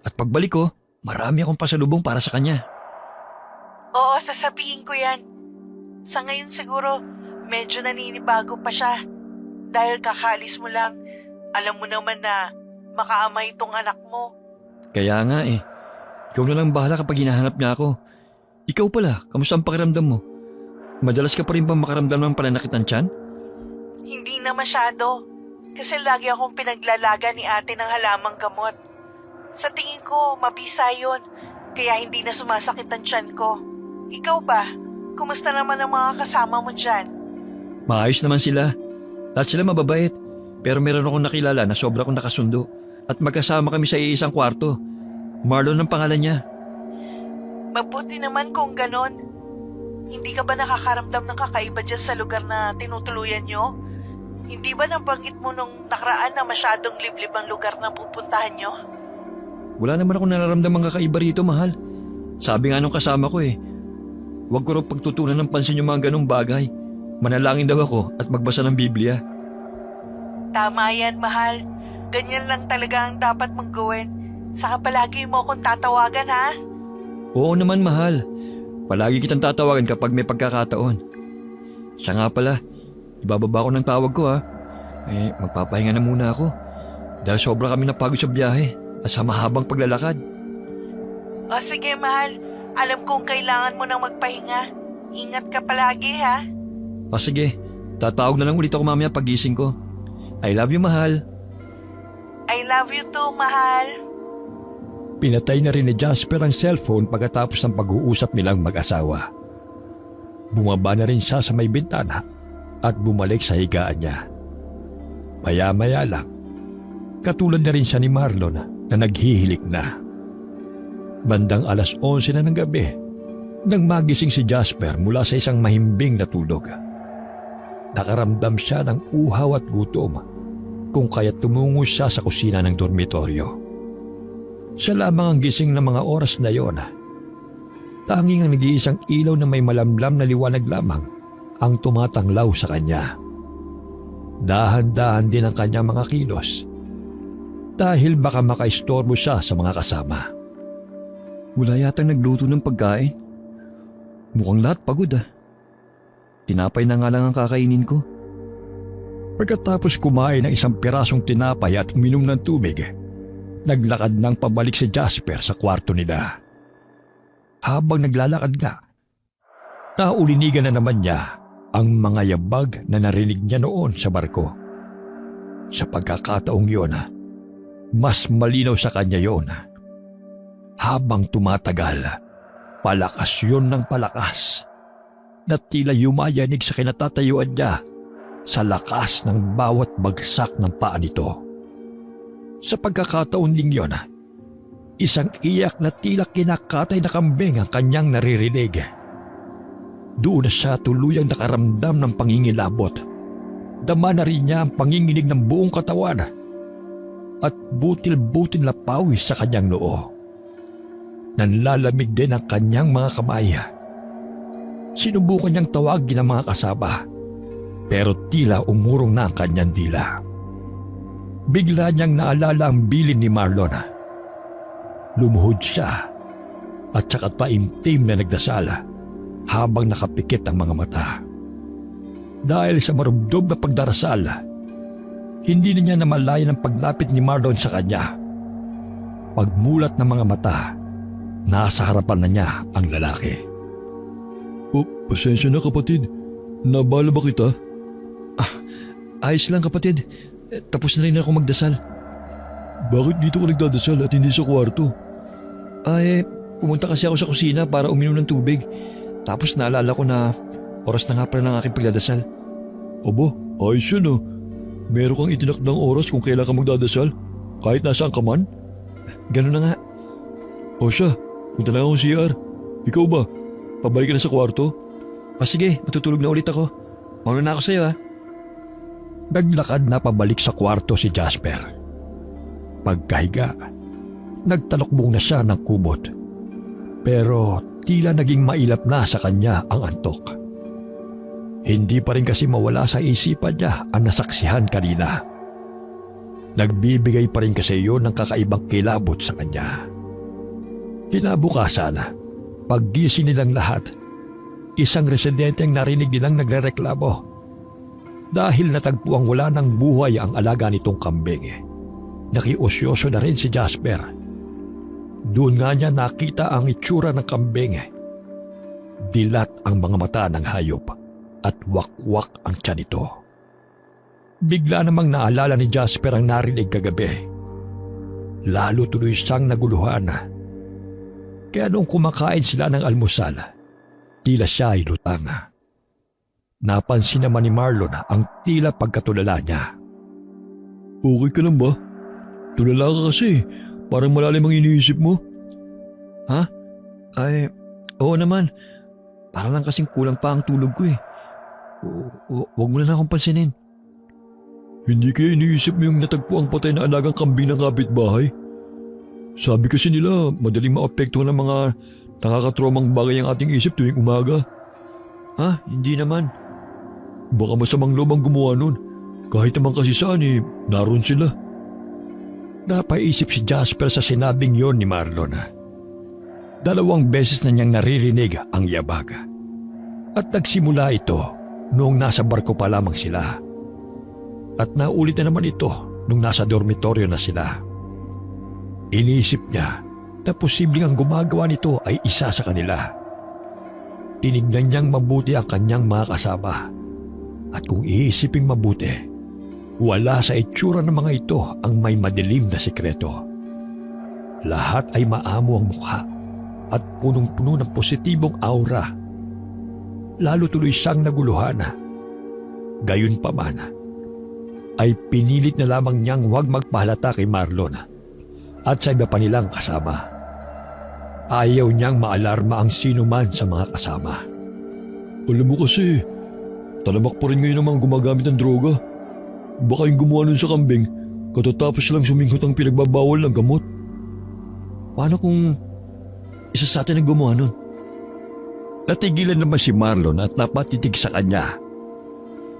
At pagbalik ko, marami akong pasalubong para sa kanya. Oo, sasabihin ko yan. Sa ngayon siguro, medyo naninibago pa siya. Dahil kakalis mo lang, alam mo naman na makaamay itong anak mo. Kaya nga eh. Ikaw na lang bahala kapag hinahanap niya ako. Ikaw pala, kamusta ang pakiramdam mo? Madalas ka pa rin bang makaramdam ng pananakit ng tiyan? Hindi na masyado. Kasi lagi akong pinaglalaga ni ate ng halamang gamot. Sa tingin ko, mabisa yun. Kaya hindi na sumasakit ang tiyan ko. Ikaw ba? Kumusta naman ang mga kasama mo dyan? Maayos naman sila. Lahat sila mababait. Pero meron akong nakilala na sobra kong nakasundo. At magkasama kami sa iisang kwarto. Marlon ang pangalan niya. Mabuti naman kung ganon. Hindi ka ba nakakaramdam ng kakaiba dyan sa lugar na tinutuluyan nyo? Hindi ba nabanggit mo nung nakaraan na masyadong liblib ang lugar na pupuntahan nyo? Wala naman akong nararamdamang kakaiba rito, mahal. Sabi nga nung kasama ko eh, huwag ko raw pagtutunan ng pansin yung mga ganong bagay. Manalangin daw ako at magbasa ng Biblia. Tama yan, mahal. Ganyan lang talaga ang dapat mong gawin. Saka palagi mo akong tatawagan, ha? Oo naman, mahal. Palagi kitang tatawagan kapag may pagkakataon. Siya nga pala, ibababa ko ng tawag ko ha. Magpapahinga na muna ako. Dahil sobra kami napagod sa biyahe at sa mahabang paglalakad. O sige, mahal. Alam kong kailangan mo nang magpahinga. Ingat ka palagi, ha? O sige, tatawag na lang ulit ako mamaya pagising ko. I love you, mahal. I love you too, mahal. Pinatay na rin ni Jasper ang cellphone pagkatapos ng pag-uusap nilang mag-asawa. Bumaba na rin siya sa may bintana at bumalik sa higaan niya. Maya-maya lang, katulad na rin siya ni Marlon na naghihilik na. Bandang 11:00 na ng gabi nang magising si Jasper mula sa isang mahimbing na tulog. Nakaramdam siya ng uhaw at gutom kung kaya't tumungo siya sa kusina ng dormitoryo. Siya lamang ang gising ng mga oras na yon. Tanging ang nag-iisang ilaw na may malamlam na liwanag lamang ang tumatanglaw sa kanya. Dahan-dahan din ang kanyang mga kilos dahil baka makaistorbo siya sa mga kasama. Wala yatang nagluto ng pagkain. Mukhang lahat pagod ah. Tinapay na nga lang ang kakainin ko. Pagkatapos kumain ng isang pirasong tinapay at uminom ng tubig, naglakad nang pabalik si Jasper sa kwarto nila. Habang naglalakad nga, naulinigan na naman niya ang mga yabag na narinig niya noon sa barko. Sa pagkakataong yun, mas malinaw sa kanya yun. Habang tumatagal, palakas yun ng palakas na tila yumayanig sa kinatatayuan niya sa lakas ng bawat bagsak ng paa nito. Sa pagkakataon ding yun, isang iyak na tila kinakatay na kambing ang kanyang naririnig. Doon na siya tuluyang nakaramdam ng pangingilabot. Dama na rin niya ang panginginig ng buong katawan at butil-butil na pawis sa kanyang noo. Nanlalamig din ang kanyang mga kamay. Sinubukan niyang tawagin ang mga kasama, pero tila umurong na ang kanyang dila. Bigla niyang naalala ang bilin ni Marlon. Lumuhod siya at saka taimtim na nagdasal habang nakapikit ang mga mata. Dahil sa marubdob na pagdarasal, hindi na niya namalayan ang paglapit ni Marlon sa kanya. Pagmulat ng mga mata, nasa harapan na niya ang lalaki. Oh, pasensya na kapatid. Nabala ba kita? Ayos lang kapatid. Tapos na rin ako magdasal. Bakit dito ka nagdadasal at hindi sa kwarto? Pumunta kasi ako sa kusina para uminom ng tubig. Tapos naalala ko na oras na nga pala ng aking pagdadasal. Aba, ayos yun oh. Meron kang itinakdang oras kung kailan ka magdadasal? Kahit nasaan ka man? Ganun na nga. O siya, punta na ako sa CR. Ikaw ba? Pabalik ka na sa kwarto? Sige, matutulog na ulit ako. Mauna na ako sa'yo ha. Naglakad na pabalik sa kwarto si Jasper. Pagkahiga, nagtalokbong na siya ng kubot. Pero tila naging mailap na sa kanya ang antok. Hindi pa rin kasi mawala sa isipan niya ang nasaksihan kanina. Nagbibigay pa rin kasi yun ng kakaibang kilabot sa kanya. Kinabukasan, paggising nilang lahat, isang residente ang narinig nilang nagrereklamo. Dahil natagpuang wala ng buhay ang alaga nitong kambing. Nakiusyoso na rin si Jasper. Doon nga niya nakita ang itsura ng kambing. Dilat ang mga mata ng hayop at wakwak ang tiyan nito. Bigla namang naalala ni Jasper ang narinig kagabi. Lalo tuloy siyang naguluhan. Kaya nung kumakain sila ng almusal, tila siya ay lutang. Napansin naman ni Marlon ang tila pagkatulala niya. Okay ka lang ba? Tulala ka kasi. Parang malalim ang iniisip mo. Ha? Ay, oo naman. Parang lang kasing kulang pa ang tulog ko eh. Huwag mo na akong pansinin. Hindi kaya iniisip mo yung natagpo ang patay na alagang kambing ng kapitbahay? Sabi kasi nila, madaling maapektuhan ng mga nakakatromang bagay ang ating isip tuwing umaga. Ha? Hindi naman. Baka masamang loob ang gumawa nun. Kahit naman kasi saan naroon sila. Napaisip si Jasper sa sinabing yon ni Marlon. 2 beses na niyang naririnig ang yabag. At nagsimula ito noong nasa barko pa lamang sila. At naulit na naman ito nung nasa dormitoryo na sila. Iniisip niya na posibleng ang gumagawa nito ay isa sa kanila. Tinignan niyang mabuti ang kanyang mga kasama. At kung iisiping mabuti, wala sa itsura ng mga ito ang may madilim na sekreto. Lahat ay maamo ang mukha at punong-puno ng positibong aura. Lalo tuloy siyang naguluhan. Gayunpaman, ay pinilit na lamang niyang huwag magpahalata kay Marlon at sa iba pa nilang kasama. Ayaw niyang maalarma ang sino man sa mga kasama. Alam mo kasi, talamak pa rin ngayon namang gumagamit ng droga. Baka yung gumawa nun sa kambing, katatapos lang suminghot ang pinagbabawal ng gamot. Paano kung isa sa atin ang gumawa nun? Natigilan naman si Marlon at napatitig sa kanya.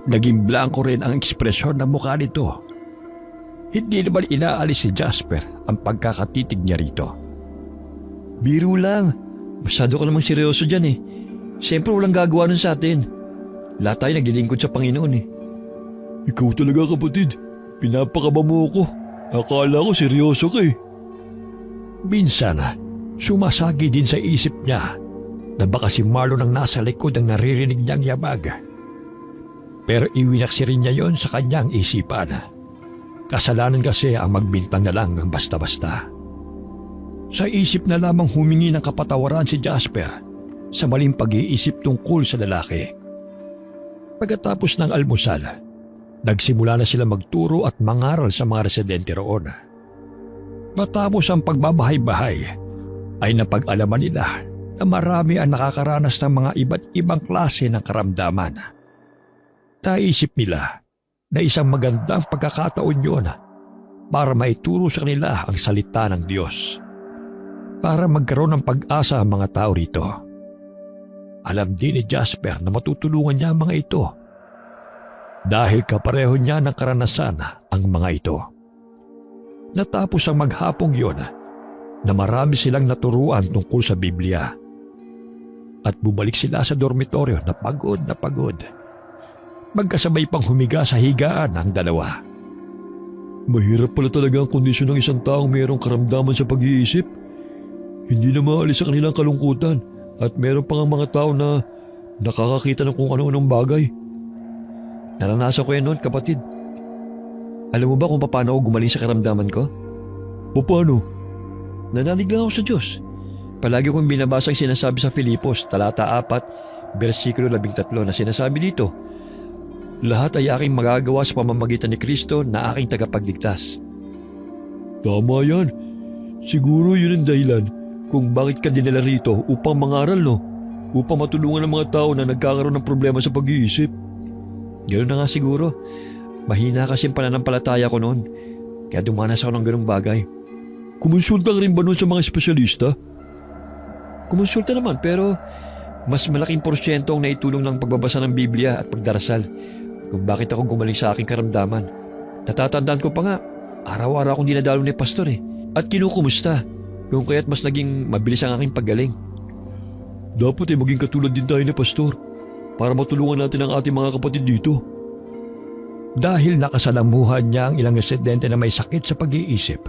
Naging blanko rin ang ekspresyon ng mukha nito. Hindi naman inaalis si Jasper ang pagkakatitig niya rito. Biro lang. Masyado ka namang seryoso dyan eh. Siyempre walang gagawa nun sa atin. Lahat tayo naglilingkod sa Panginoon eh. Ikaw talaga kapatid. Pinapakaba mo ako. Akala ko seryoso ka eh. Minsan, sumasagi din sa isip niya na baka si Marlon ang nasa likod ang naririnig niyang yabag. Pero iwinaksi rin niya yon sa kanyang isipan. Kasalanan kasi ang magbintang na lang ng basta-basta. Sa isip na lamang humingi ng kapatawaran si Jasper sa maling pag-iisip tungkol sa lalaki. Pagkatapos ng almusal, nagsimula na sila magturo at mangaral sa mga residente roon. Matapos ang pagbabahay-bahay, ay napag-alaman nila na marami ang nakakaranas ng mga iba't ibang klase ng karamdaman. Naisip nila na isang magandang pagkakataon yun para maituro sa kanila ang salita ng Diyos, para magkaroon ng pag-asa ang mga tao rito. Alam din ni Jasper na matutulungan niya ang mga ito dahil kapareho niya ng karanasan ang mga ito. Natapos ang maghapong yon na marami silang naturuan tungkol sa Biblia at bumalik sila sa dormitoryo na pagod na pagod. Magkasabay pang humiga sa higaan ang dalawa. Mahirap pala talaga ang kondisyon ng isang taong mayroong karamdaman sa pag-iisip. Hindi na maalis sa kanilang kalungkutan at meron pang mga tao na nakakakita ng kung ano-anong bagay. Naranasan ko yan noon, kapatid. Alam mo ba kung paano ako gumaling sa karamdaman ko? Paano? Nanalig lang ako sa Diyos. Palagi kong binabasa ang sinasabi sa Filipos, talata 4, versikulo 13 na sinasabi dito, lahat ay aking magagawa sa pamamagitan ni Kristo na aking tagapagligtas. Tama yan. Siguro yun ang dahilan kung bakit ka dinala rito upang mangaral, no? Upang matulungan ang mga tao na nagkakaroon ng problema sa pag-iisip. Ganoon na nga siguro. Mahina kasi ang pananampalataya ko noon. Kaya dumanas ako ng ganung bagay. Kumonsulta ka rin ba noon sa mga espesyalista? Kumonsulta naman, pero mas malaking porsyento ang naitulong ng pagbabasa ng Biblia at pagdarasal kung bakit ako gumaling sa aking karamdaman. Natatandaan ko pa nga, araw-araw akong dinadalo ni pastor at kinukumusta, kung kaya't mas naging mabilis ang aking paggaling. Dapat maging katulad din tayo ni pastor para matulungan natin ang ating mga kapatid dito. Dahil nakasalamuhan niya ang ilang residente na may sakit sa pag-iisip,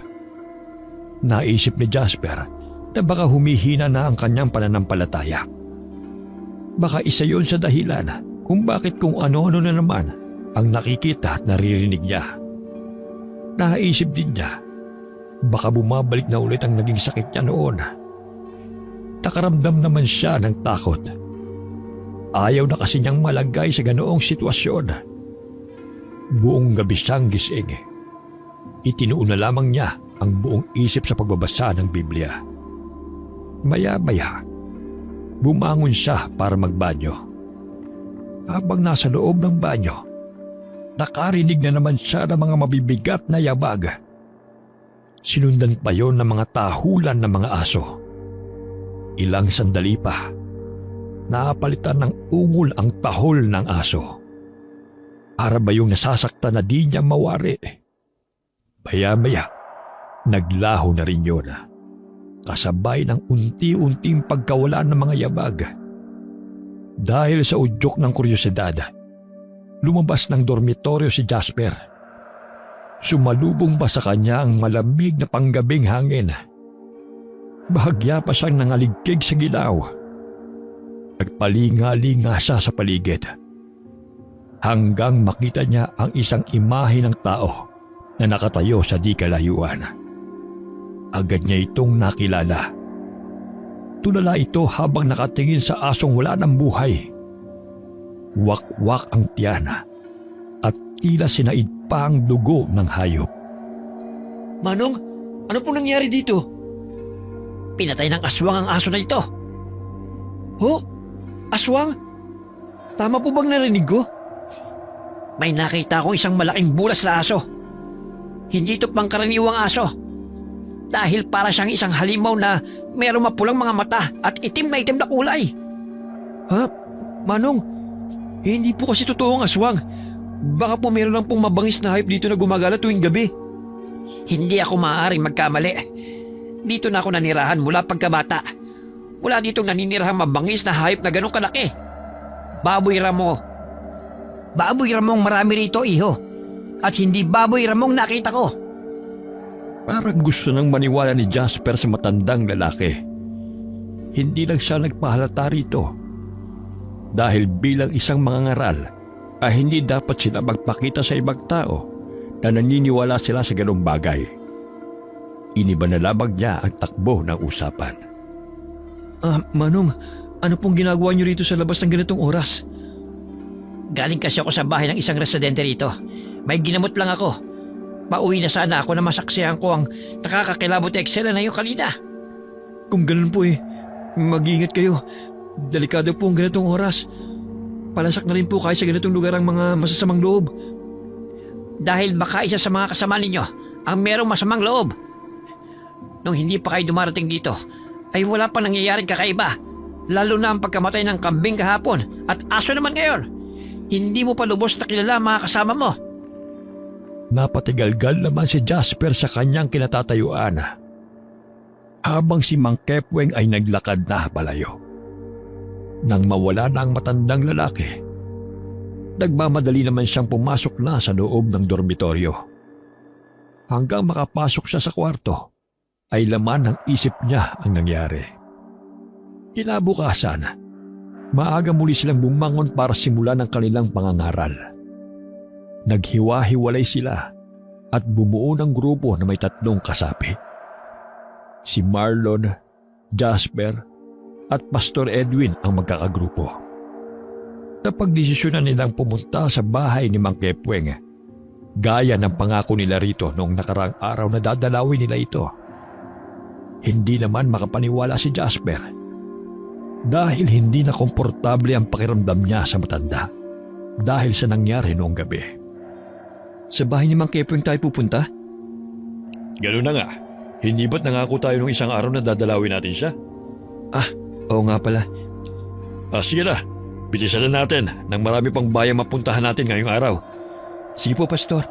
naisip ni Jasper na baka humihina na ang kanyang pananampalataya. Baka isa yun sa dahilan kung bakit kung ano-ano na naman ang nakikita at naririnig niya. Naisip din niya, baka bumabalik na ulit ang naging sakit niya noon. Nakaramdam naman siya ng takot. Ayaw na kasi niyang malagay sa ganoong sitwasyon. Buong gabi siyang gising. Itinuon na lamang niya ang buong isip sa pagbabasa ng Biblia. Maya-maya, bumangon siya para magbanyo. Habang nasa loob ng banyo, nakarinig na naman siya ng mga mabibigat na yabag. Sinundan pa yon ng mga tahulan ng mga aso. Ilang sandali pa, napalitan ng ungol ang tahol ng aso. Para ba yung nasasaktan na di niya mawari? Maya-maya, naglaho na rin yun. Kasabay ng unti-unting pagkawala ng mga yabag. Dahil sa udyok ng kuryosidad, lumabas ng dormitoryo si Jasper. Sumalubong pa sa kanya ang malamig na panggabing hangin. Bahagya pa siyang nangaligkig sa gilaw. Nagpalinga-linga siya sa paligid. Hanggang makita niya ang isang imahe ng tao na nakatayo sa di kalayuan. Agad niya itong nakilala. Tulala ito habang nakatingin sa asong wala ng buhay. Wak-wak ang tiyan at tila sinaid pa ang dugo ng hayop. Manong, ano pong nangyari dito? Pinatay ng aswang ang aso na ito. Ho? Aswang? Tama po bang narinig ko? May nakita akong isang malaking bulas na aso. Hindi ito pangkaraniwang aso. Dahil para siyang isang halimaw na mayroong mapulang mga mata at itim na kulay. Ha? Manong, hindi po kasi totoong aswang. Baka po meron lang pong mabangis na hayop dito na gumagala tuwing gabi. Hindi ako maaaring magkamali. Dito na ako nanirahan mula pagkabata. Wala ditong naninirahang mabangis na hayop na ganong kalaki. Baboy ramo. Baboy ramong marami rito, iho. At hindi baboy ramong nakita ko. Parang gusto nang maniwala ni Jasper sa matandang lalaki. Hindi lang siya nagpahalata rito. Dahil bilang isang mangangaral, hindi dapat sila magpakita sa ibang tao na naniniwala sila sa ganong bagay. Iniba na lamang niya ang takbo ng usapan. Manong, ano pong ginagawa niyo rito sa labas ng ganitong oras? Galing kasi ako sa bahay ng isang residente rito. May ginamot lang ako. Pauwi na sana ako na masaksihan ko ang nakakakilabot na eksena na yung kanina. Kung ganun po mag-ingat kayo. Delikado po ang ganitong oras. Palasak na rin po kayo sa ganitong lugar ang mga masasamang loob. Dahil baka isa sa mga kasama ninyo ang merong masamang loob. Nung hindi pa kayo dumarating dito, ay wala pa nangyayaring kakaiba. Lalo na ang pagkamatay ng kambing kahapon at aso naman ngayon. Hindi mo pa lubos na kilala ang mga kasama mo. Napatigalgal naman si Jasper sa kanyang kinatatayuan. Habang si Mang Kepweng ay naglakad na palayo. Nang mawala na ang matandang lalaki, nagmamadali naman siyang pumasok na sa loob ng dormitoryo. Hanggang makapasok siya sa kwarto, ay laman ng isip niya ang nangyari. Kinabukasan, maaga muli silang bumangon para simulan ang kanilang pangangaral. Naghiwa-hiwalay sila at bumuo ng grupo na may 3 kasapi. Si Marlon, Jasper at Pastor Edwin ang magkakagrupo. Napagdesisyonan nilang pumunta sa bahay ni Mang Kepweng, gaya ng pangako nila rito noong nakaraang araw na dadalawin nila ito. Hindi naman makapaniwala si Jasper dahil hindi na komportable ang pakiramdam niya sa matanda dahil sa nangyari noong gabi. Sa bahay ni Mang Kepweng tayo pupunta? Ganun na nga. Hindi ba't nangako tayo nung isang araw na dadalawin natin siya? Oo nga pala. Sige na. Bilisan na natin nang marami pang bayang mapuntahan natin ngayong araw. Sige po, Pastor.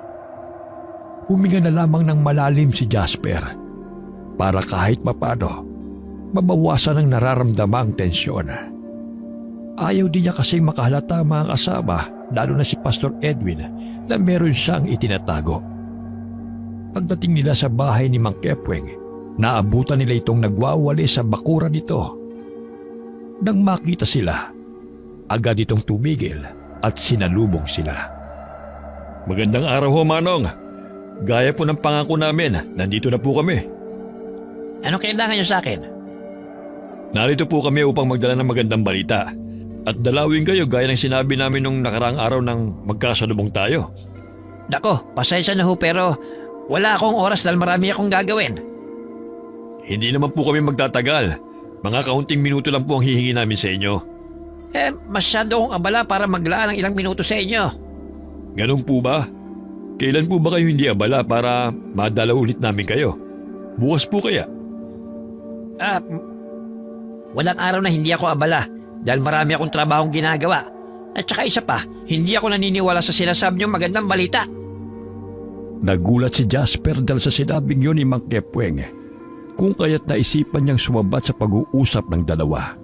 Huminga na lamang ng malalim si Jasper para kahit mapano mabawasan ang nararamdamang tensyon. Ayaw din niya kasing makahalata ang mga kasama, lalo na si Pastor Edwin, na meron siyang itinatago. Pagdating nila sa bahay ni Mang Kepweng, naabutan nila itong nagwawali sa bakuran nito. Nang makita sila, agad itong tumigil at sinalubong sila. Magandang araw ho, Manong. Gaya po ng pangako namin, nandito na po kami. Anong kailangan niyo sa akin? Narito po kami upang magdala ng magandang balita at dalawin kayo gaya ng sinabi namin nung nakaraang araw nang magkasalubong tayo. Nako, pasensya na ho pero wala akong oras dahil marami akong gagawin. Hindi naman po kami magtatagal. Mga kaunting minuto lang po ang hihingi namin sa inyo. Masyado akong abala para maglaan ng ilang minuto sa inyo. Ganun po ba? Kailan po ba kayo hindi abala para madala ulit namin kayo? Bukas po kaya? Walang araw na hindi ako abala dahil marami akong trabahong ginagawa. At saka isa pa, hindi ako naniniwala sa sinasabi niyong magandang balita. Nagulat si Jasper dahil sa sinabing yun ni Mang Kepweng, kung kaya't naisipan niyang sumabat sa pag-uusap ng dalawa.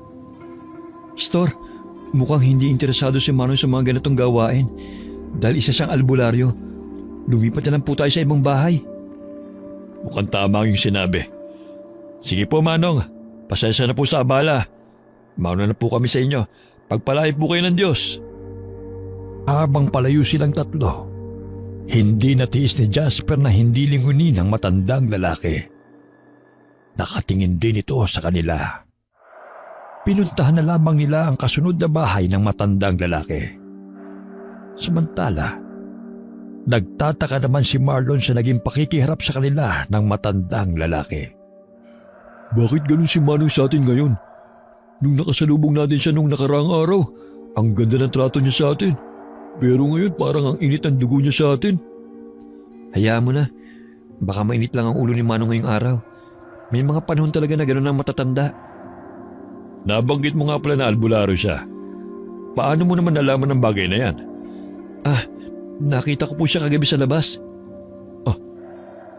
Pastor, mukhang hindi interesado si Manong sa mga ganitong gawain dahil isa siyang albularyo. Lumipat na lang po tayo sa ibang bahay. Mukhang tama yung sinabi. Sige po, Manong. Pasensya na po sa abala. Mauna na po kami sa inyo. Pagpalain po kayo ng Diyos. Habang palayo silang tatlo, hindi natiis ni Jasper na hindi lingunin ang matandang lalaki. Nakatingin din ito sa kanila. Pinuntahan na lamang nila ang kasunod na bahay ng matandang lalaki. Samantala, nagtataka naman si Marlon sa naging pakikiharap sa kanila ng matandang lalaki. Bakit ganun si Manong sa atin ngayon? Nung nakasalubong natin siya nung nakaraang araw, ang ganda ng trato niya sa atin. Pero ngayon parang ang init ng dugo niya sa atin. Hayaan mo na. Baka mainit lang ang ulo ni Manong ngayong araw. May mga panahon talaga na ganun ang matatanda. Nabanggit mo nga pala na albularyo siya. Paano mo naman nalaman ng bagay na yan? Nakita ko po siya kagabi sa labas.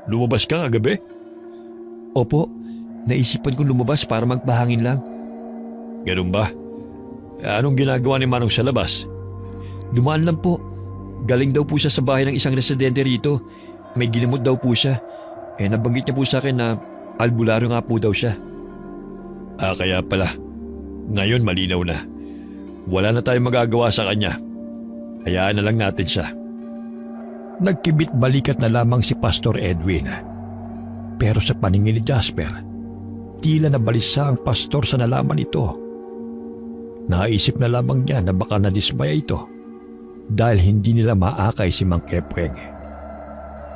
Lumabas ka kagabi? Opo, naisipan kong lumabas para magpahangin lang. Ganun ba? Anong ginagawa ni Manong sa labas? Dumaan lang po. Galing daw po siya sa bahay ng isang residente rito. May ginamot daw po siya. Nabanggit niya po sa akin na albularyo nga po daw siya. Kaya pala. Ngayon malinaw na. Wala na tayong magagawa sa kanya. Hayaan na lang natin siya. Nagkibit balikat na lamang si Pastor Edwin. Pero sa paningin ni Jasper, tila nabalisa ang pastor sa nalaman ito. Naisip na lamang niya na baka nadismaya ito dahil hindi nila maakay si Mang Kepweng.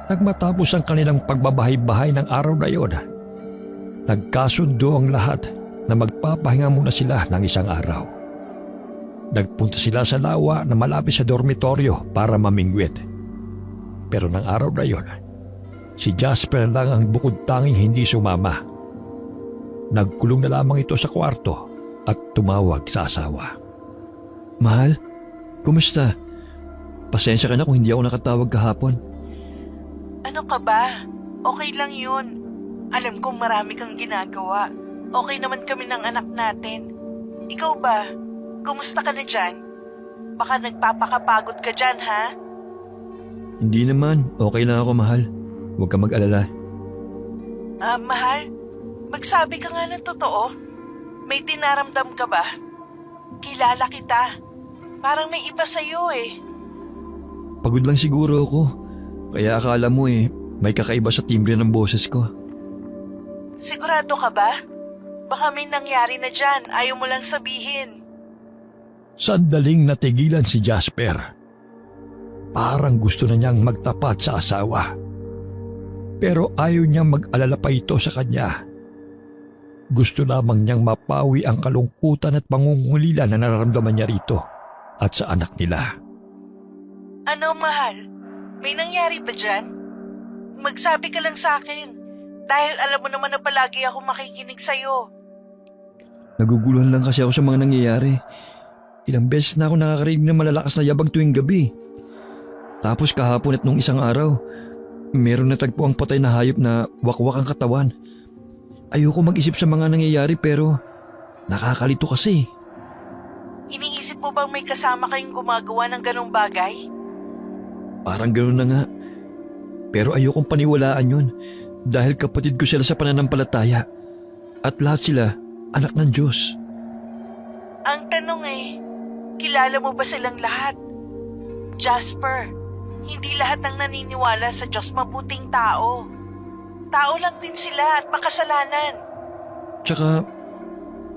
Nagmatapos ang kanilang pagbabahay-bahay ng araw na yon, nagkasundo ang lahat na magpapahinga muna sila ng isang araw. Nagpunta sila sa lawa na malapit sa dormitoryo para mamingwit. Pero ng araw na yon, si Jasper lang ang bukod tanging hindi sumama. Nagkulong na lamang ito sa kwarto at tumawag sa asawa. Mahal, kumusta? Pasensya ka na kung hindi ako nakatawag kahapon. Ano ka ba? Okay lang yun. Alam kong marami kang ginagawa. Okay naman kami ng anak natin. Ikaw ba? Kumusta ka na dyan? Baka nagpapakapagod ka dyan, ha? Hindi naman, okay lang ako, mahal. Huwag ka mag-alala. Mahal? Magsabi ka nga ng totoo. May dinaramdam ka ba? Kilala kita. Parang may iba sa'yo eh. Pagod lang siguro ako. Kaya akala mo may kakaiba sa timbre ng boses ko. Sigurado ka ba? Baka may nangyari na dyan, ayaw mo lang sabihin. Sandaling natigilan si Jasper. Parang gusto na niyang magtapat sa asawa. Pero ayaw niyang mag-alala pa ito sa kanya Gusto lamang niyang mapawi ang kalungkutan at pangungulila na nararamdaman niya rito at sa anak nila. Ano, mahal? May nangyari ba dyan? Magsabi ka lang sa akin. Dahil alam mo naman na palagi ako makikinig sa'yo. Naguguluhan lang kasi ako sa mga nangyayari. Ilang beses na ako nakakarinig ng malalakas na yabag tuwing gabi. Tapos kahapon at nung isang araw, meron natagpo ang patay na hayop na wakwak ang katawan. Ayoko mag-isip sa mga nangyayari pero nakakalito kasi. Iniisip mo bang may kasama kayong gumagawa ng ganong bagay? Parang gano'n na nga. Pero ayokong paniwalaan yun dahil kapatid ko sila sa pananampalataya. At lahat sila anak ng Diyos. Ang tanong kilala mo ba silang lahat? Jasper, hindi lahat ng naniniwala sa Diyos mabuting tao. Tao lang din sila at makasalanan. Tsaka,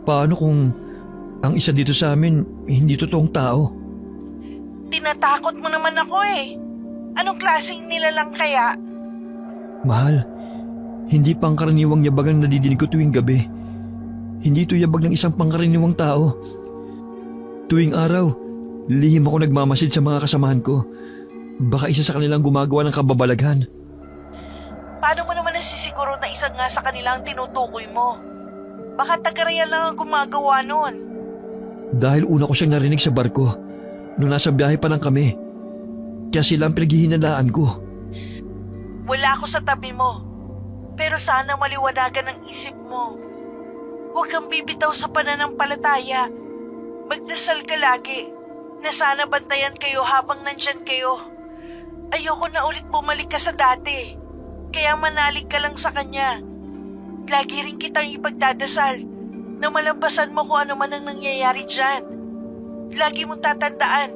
paano kung ang isa dito sa amin hindi totoong tao? Tinatakot mo naman ako Anong klaseng nilalang kaya? Mahal, hindi pangkaraniwang yabag ang nadidinig ko tuwing gabi. Hindi ito yabag ng isang pangkaraniwang tao. Tuwing araw, lihim ako nagmamasid sa mga kasamahan ko. Baka isa sa kanilang gumagawa ng kababalaghan. Paano mo naman nasisiguro na isa nga sa kanila ang tinutukoy mo? Baka taga-Real lang ang gumagawa nun. Dahil una ko siyang narinig sa barko nung nasa biyahe pa lang kami. Kaya sila ang pinaghihinalaan ko. Wala ako sa tabi mo. Pero sana maliwanagan ang isip mo. Huwag kang bibitaw sa pananampalataya. Magdasal ka lagi na sana bantayan kayo habang nandyan kayo. Ayoko na ulit bumalik ka sa dati. Kaya manalig ka lang sa kanya. Lagi rin kitang ipagdadasal na malampasan mo kung ano man ang nangyayari dyan. Lagi mong tatandaan,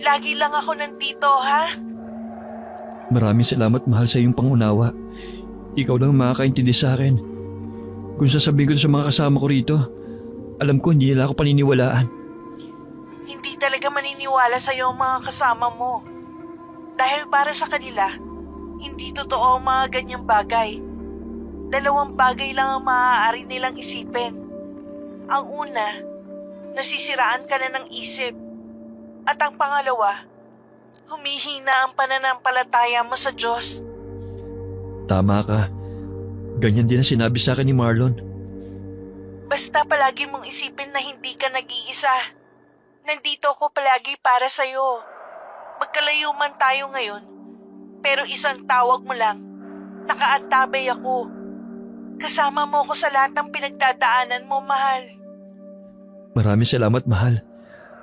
lagi lang ako nandito, ha? Maraming salamat, mahal, sa iyong pangunawa. Ikaw lang makakaintindi sa akin. Kung sasabihin ko sa mga kasama ko rito, alam ko hindi nila ako paniniwalaan. Hindi talaga maniniwala sa'yo ang mga kasama mo. Dahil para sa kanila, hindi totoo ang mga ganyang bagay. Dalawang bagay lang ang maaari nilang isipin. Ang una, nasisiraan ka na ng isip. At ang pangalawa, humihina ang pananampalataya mo sa Diyos. Tama ka. Ganyan din ang sinabi sa akin ni Marlon. Basta palagi mong isipin na hindi ka nag-iisa. Nandito ako palagi para sa'yo. Magkalayo man tayo ngayon, pero isang tawag mo lang, nakaantabay ako. Kasama mo ko sa lahat ng pinagdadaanan mo, mahal. Maraming salamat, mahal.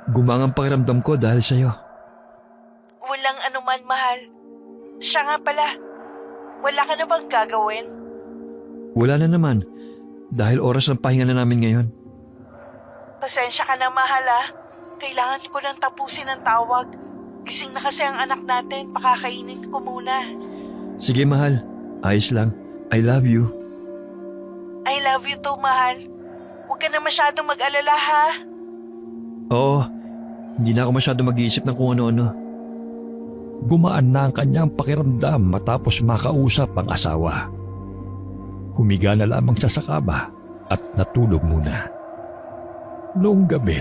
Gumangang pakiramdam ko dahil sa'yo. Walang anuman, mahal. Siya nga pala, wala ka na bang gagawin? Wala na naman, dahil oras ng pahinga na namin ngayon. Pasensya ka na, mahal Kailangan ko lang tapusin ang tawag. Gising na kasi ang anak natin, pakakainin ko muna. Sige, mahal. Ayos lang. I love you. I love you too, mahal. Huwag ka na masyadong mag-alala, ha? Oo, hindi na ako masyado mag-iisip ng kung ano-ano. Gumaan na ang kanyang pakiramdam matapos makausap ang asawa. Humiga na lamang siya sa kama at natulog muna. Noong gabi,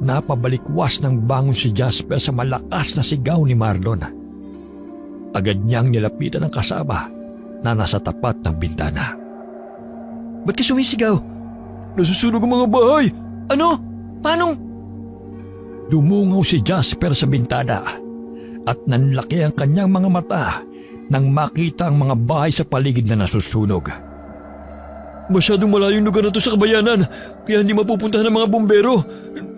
napabalikwas ng bangon si Jasper sa malakas na sigaw ni Marlon. Agad niyang nilapitan ang kasama na nasa tapat ng bintana. Ba't ka sumisigaw? Nasusunog ang mga bahay! Ano? Paano? Dumungaw si Jasper sa bintana at nanlaki ang kanyang mga mata nang makita ang mga bahay sa paligid na nasusunog. Masyadong malayong lugar na to sa kabayanan, kaya hindi mapupuntahan ng mga bumbero.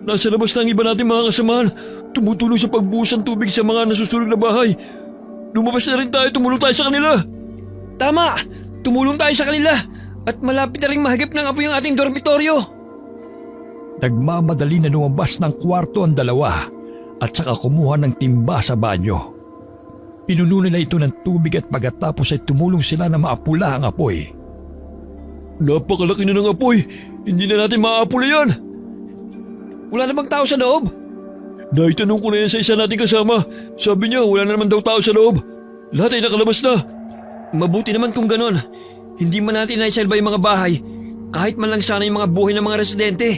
Nasa labas na ang iba nating mga kasamahan. Tumutulong sa pagbuhos ng tubig sa mga nasusunog na bahay. Lumabas na rin tayo, tumulong tayo sa kanila. Tama! Tumulong tayo sa kanila at malapit na rin mahagip ng apoy ang ating dormitoryo. Nagmamadali na lumabas ng kwarto ang dalawa at saka kumuha ng timba sa banyo. Pinuno nila ito ng tubig at pagkatapos ay tumulong sila na maapula ang apoy. Napakalaki na ng apoy. Hindi na natin maaapula yan. Wala na bang tao sa loob? Naitanong ko na yan sa isa nating kasama. Sabi niya wala na naman daw tao sa loob. Lahat ay nakalabas na. Mabuti naman kung ganon. Hindi man natin naisalba yung mga bahay. Kahit man lang sana yung mga buhay ng mga residente.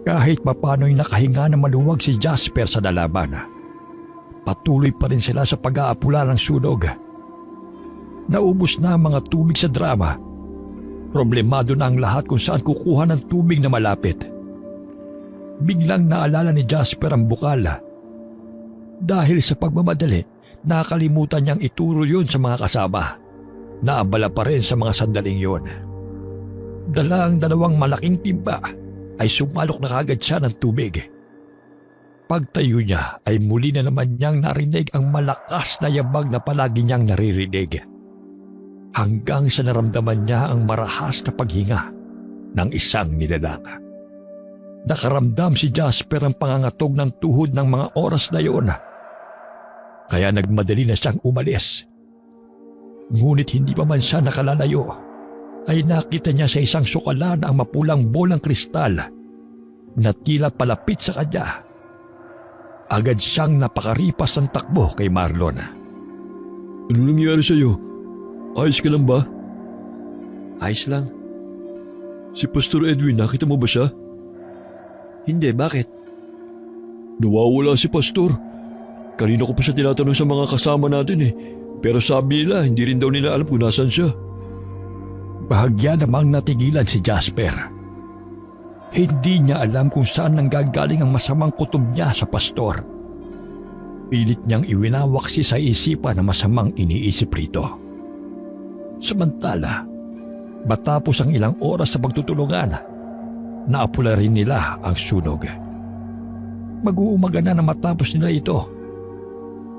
Kahit papano'y nakahinga na maluwag si Jasper sa lalaban, patuloy pa rin sila sa pag-aapula ng sunog. Naubos na ang mga tubig sa drama. Problemado na ang lahat kung saan kukuha ng tubig na malapit. Biglang naalala ni Jasper ang bukal. Dahil sa pagmamadali, nakalimutan niyang ituro yun sa mga kasama. Naabala pa rin sa mga sandaling yun. Dala ang 2 malaking timba ay sumalok na kagad siya ng tubig. Pagtayo niya ay muli na naman niyang narinig ang malakas na yabag na palagi niyang naririnig. Hanggang sa naramdaman niya ang marahas na paghinga ng isang nilalang. Nakaramdam si Jasper ang pangangatog ng tuhod ng mga oras na yun. Kaya nagmadali na siyang umalis. Ngunit hindi pa man siya nakalalayo, ay nakita niya sa isang sukalan ang mapulang bolang kristal na tila palapit sa kanya. Agad siyang napakaripas ng takbo kay Marlon. Ano nangyari sa'yo? Ayos ka lang ba? Ayos lang. Si Pastor Edwin, nakita mo ba siya? Hindi, bakit? Nawawala si Pastor. Kanina ko pa siya tinatanong sa mga kasama natin Pero sabi nila, hindi rin daw nila alam kung nasan siya. Bahagya namang natigilan si Jasper. Hindi niya alam kung saan nanggagaling ang masamang kutob niya sa pastor. Pilit niyang iwinawaksi sa isipan na masamang iniisip rito. Samantala, matapos ang ilang oras sa pagtutulungan, naapula rin nila ang sunog. Mag-uumaga na matapos nila ito.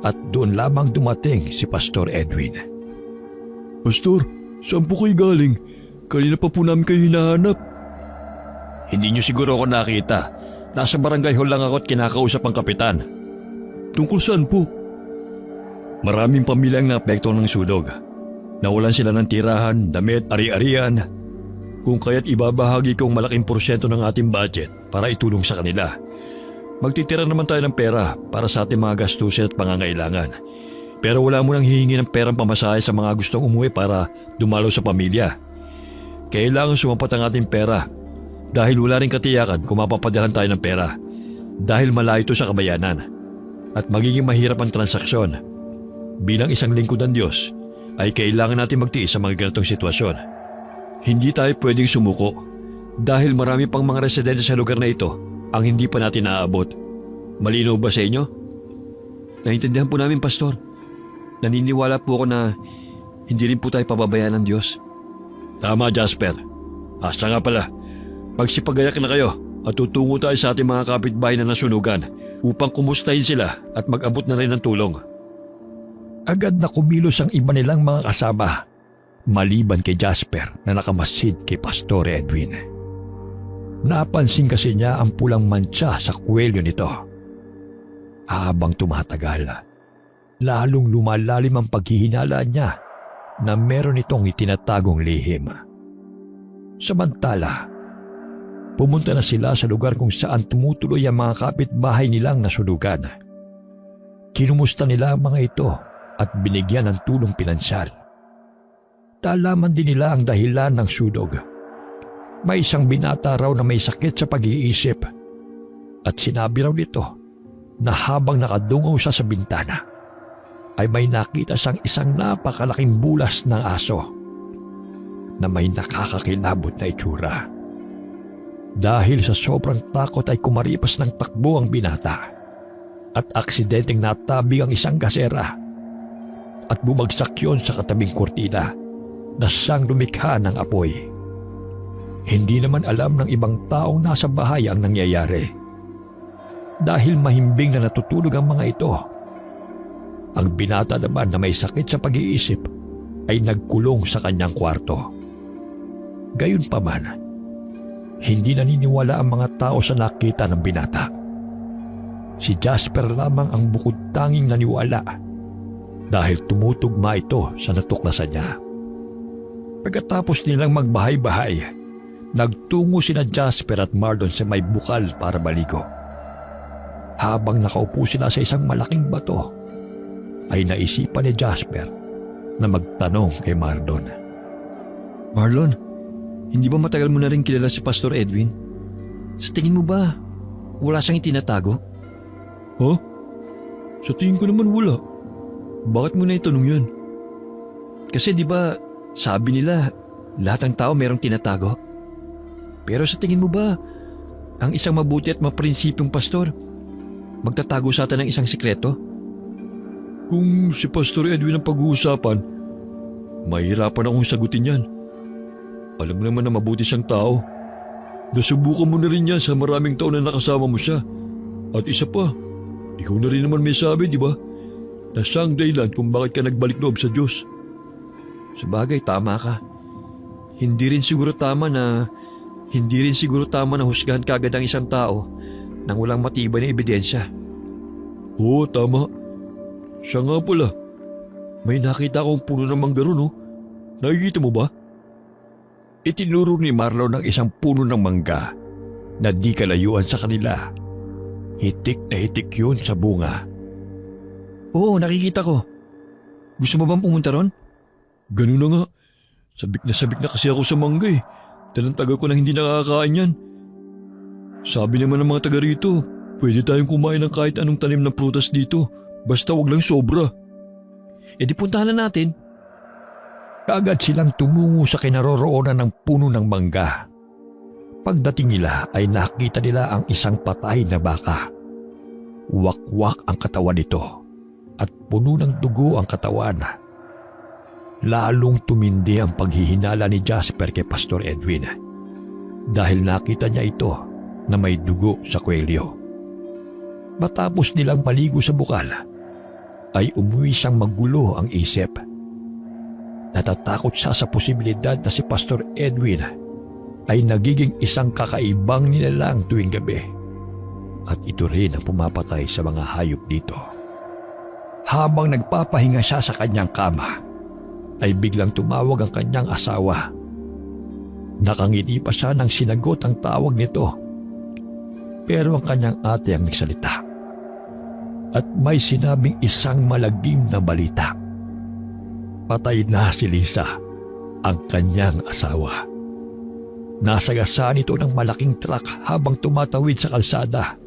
At doon lamang dumating si Pastor Edwin. Pastor, saan po kayo galing? Kanina pa po namin kayo hinahanap. Hindi niyo siguro ako nakita. Nasa barangay hall lang ako at kinakausap ang kapitan. Tungkol saan po? Maraming pamilyang naapekto ng sunog. Nawalan sila ng tirahan, damit, ari-arian. Kung kaya't ibabahagi kong malaking porsyento ng ating budget para itulong sa kanila. Magtitira naman tayo ng pera para sa ating mga gastusin at pangangailangan. Pero wala mo nang hihingi ng perang pamasahe sa mga gustong umuwi para dumalo sa pamilya. Kailangan sumapat ang ating pera dahil wala rin katiyakan kung mapapadalan tayo ng pera dahil malayo ito sa kabayanan at magiging mahirap ang transaksyon. Bilang isang lingkod ng Diyos ay kailangan natin magtiis sa mga ganitong sitwasyon. Hindi tayo pwedeng sumuko dahil marami pang mga residente sa lugar na ito ang hindi pa natin naaabot. Malinaw ba sa inyo? Naintindihan po namin, Pastor. Naniniwala po ako na hindi rin po tayo pababayaan ng Diyos. Tama, Jasper. Asa nga pala, magsipagayak na kayo at tutungo tayo sa ating mga kapitbahay na nasunugan upang kumustahin sila at mag-abot na rin ng tulong. Agad na kumilos ang iba nilang mga kasama, maliban kay Jasper na nakamasid kay Pastor Edwin. Napansin kasi niya ang pulang mantsa sa kwelyo nito. Habang tumatagal, lalong lumalalim ang paghihinala niya na meron itong itinatagong lihim. Samantala, pumunta na sila sa lugar kung saan tumutuloy ang mga kapitbahay nilang nasunugan. Kinumusta nila ang mga ito at binigyan ng tulong pinansyal. Nalaman din nila ang dahilan ng sunog. May isang binata raw na may sakit sa pag-iisip at sinabi raw nito na habang nakadungaw siya sa bintana ay may nakita siyang isang napakalaking bulas ng aso na may nakakakilabot na itsura. Dahil sa sobrang takot ay kumaripas ng takbo ang binata at aksidenteng natabig ang isang gasera at bumagsak yon sa katabing kurtina na siyang lumikha ng apoy. Hindi naman alam ng ibang taong nasa bahay ang nangyayari. Dahil mahimbing na natutulog ang mga ito, ang binata naman na may sakit sa pag-iisip ay nagkulong sa kanyang kwarto. Gayunpaman, hindi naniniwala ang mga tao sa nakita ng binata. Si Jasper lamang ang bukod tanging naniwala dahil tumutugma ito sa natuklasan niya. Pagkatapos nilang magbahay-bahay, nagtungo sina Jasper at Marlon sa may bukal para maligo. Habang nakaupo sila sa isang malaking bato, ay naisipan ni Jasper na magtanong kay Marlon. Marlon, Hindi ba matagal mo na rin kilala si Pastor Edwin? Sa tingin mo ba, wala siyang itinatago? Ha? Sa tingin ko naman wala. Bakit mo na itanong yan? Kasi di ba, sabi nila, lahat ng tao merong tinatago. Pero sa tingin mo ba, ang isang mabuti at maprinsipyong pastor, magtatago sa atin ng isang sikreto? Kung si Pastor Edwin ang pag-uusapan, mahirapan akong sagutin yan. Alam mo naman na mabuti siyang tao. Nasubukan mo na rin yan sa maraming taon na nakasama mo siya. At isa pa, ikaw na rin naman may sabi, di ba? Na siya ang dahilan kung bakit ka nagbalik loob sa Diyos. Sabagay, tama ka. Hindi rin siguro tama na husgahan kagad ang isang tao nang walang matibay na ebidensya. Oo, tama. Siya nga pala. May nakita akong puno ng mangga ron, oh. Nakikita mo ba? Itinuro ni Marlon ng isang puno ng mangga na di kalayuan sa kanila. Hitik na hitik yun sa bunga. Oo, nakikita ko. Gusto mo bang pumunta ron? Ganun na nga. Sabik na kasi ako sa mangga eh. Talang tagal ko na hindi nakakain yan. Sabi naman ng mga taga rito, pwede tayong kumain ng kahit anong tanim ng prutas dito. Basta wag lang sobra. E di puntahan na natin. Kaagad silang tumungo sa kinaroroonan ng puno ng mangga. Pagdating nila ay nakita nila ang isang patay na baka. Wakwak ang katawan nito at puno ng dugo ang katawan. Lalong tumindi ang paghihinala ni Jasper kay Pastor Edwin dahil nakita niya ito na may dugo sa kwelyo. Matapos nilang maligo sa bukal, ay umuwi siyang magulo ang isip. Natatakot siya sa posibilidad na si Pastor Edwin ay nagiging isang kakaibang nilalang tuwing gabi. At ito rin ang pumapatay sa mga hayop dito. Habang nagpapahinga siya sa kanyang kama, ay biglang tumawag ang kanyang asawa. Nakangiti pa siya nang sinagot ang tawag nito. Pero ang kanyang ate ang nagsalita. At may sinabing isang malagim na balita. Patay na si Lisa, ang kanyang asawa. Nasagasaan ito ng malaking truck habang tumatawid sa kalsada.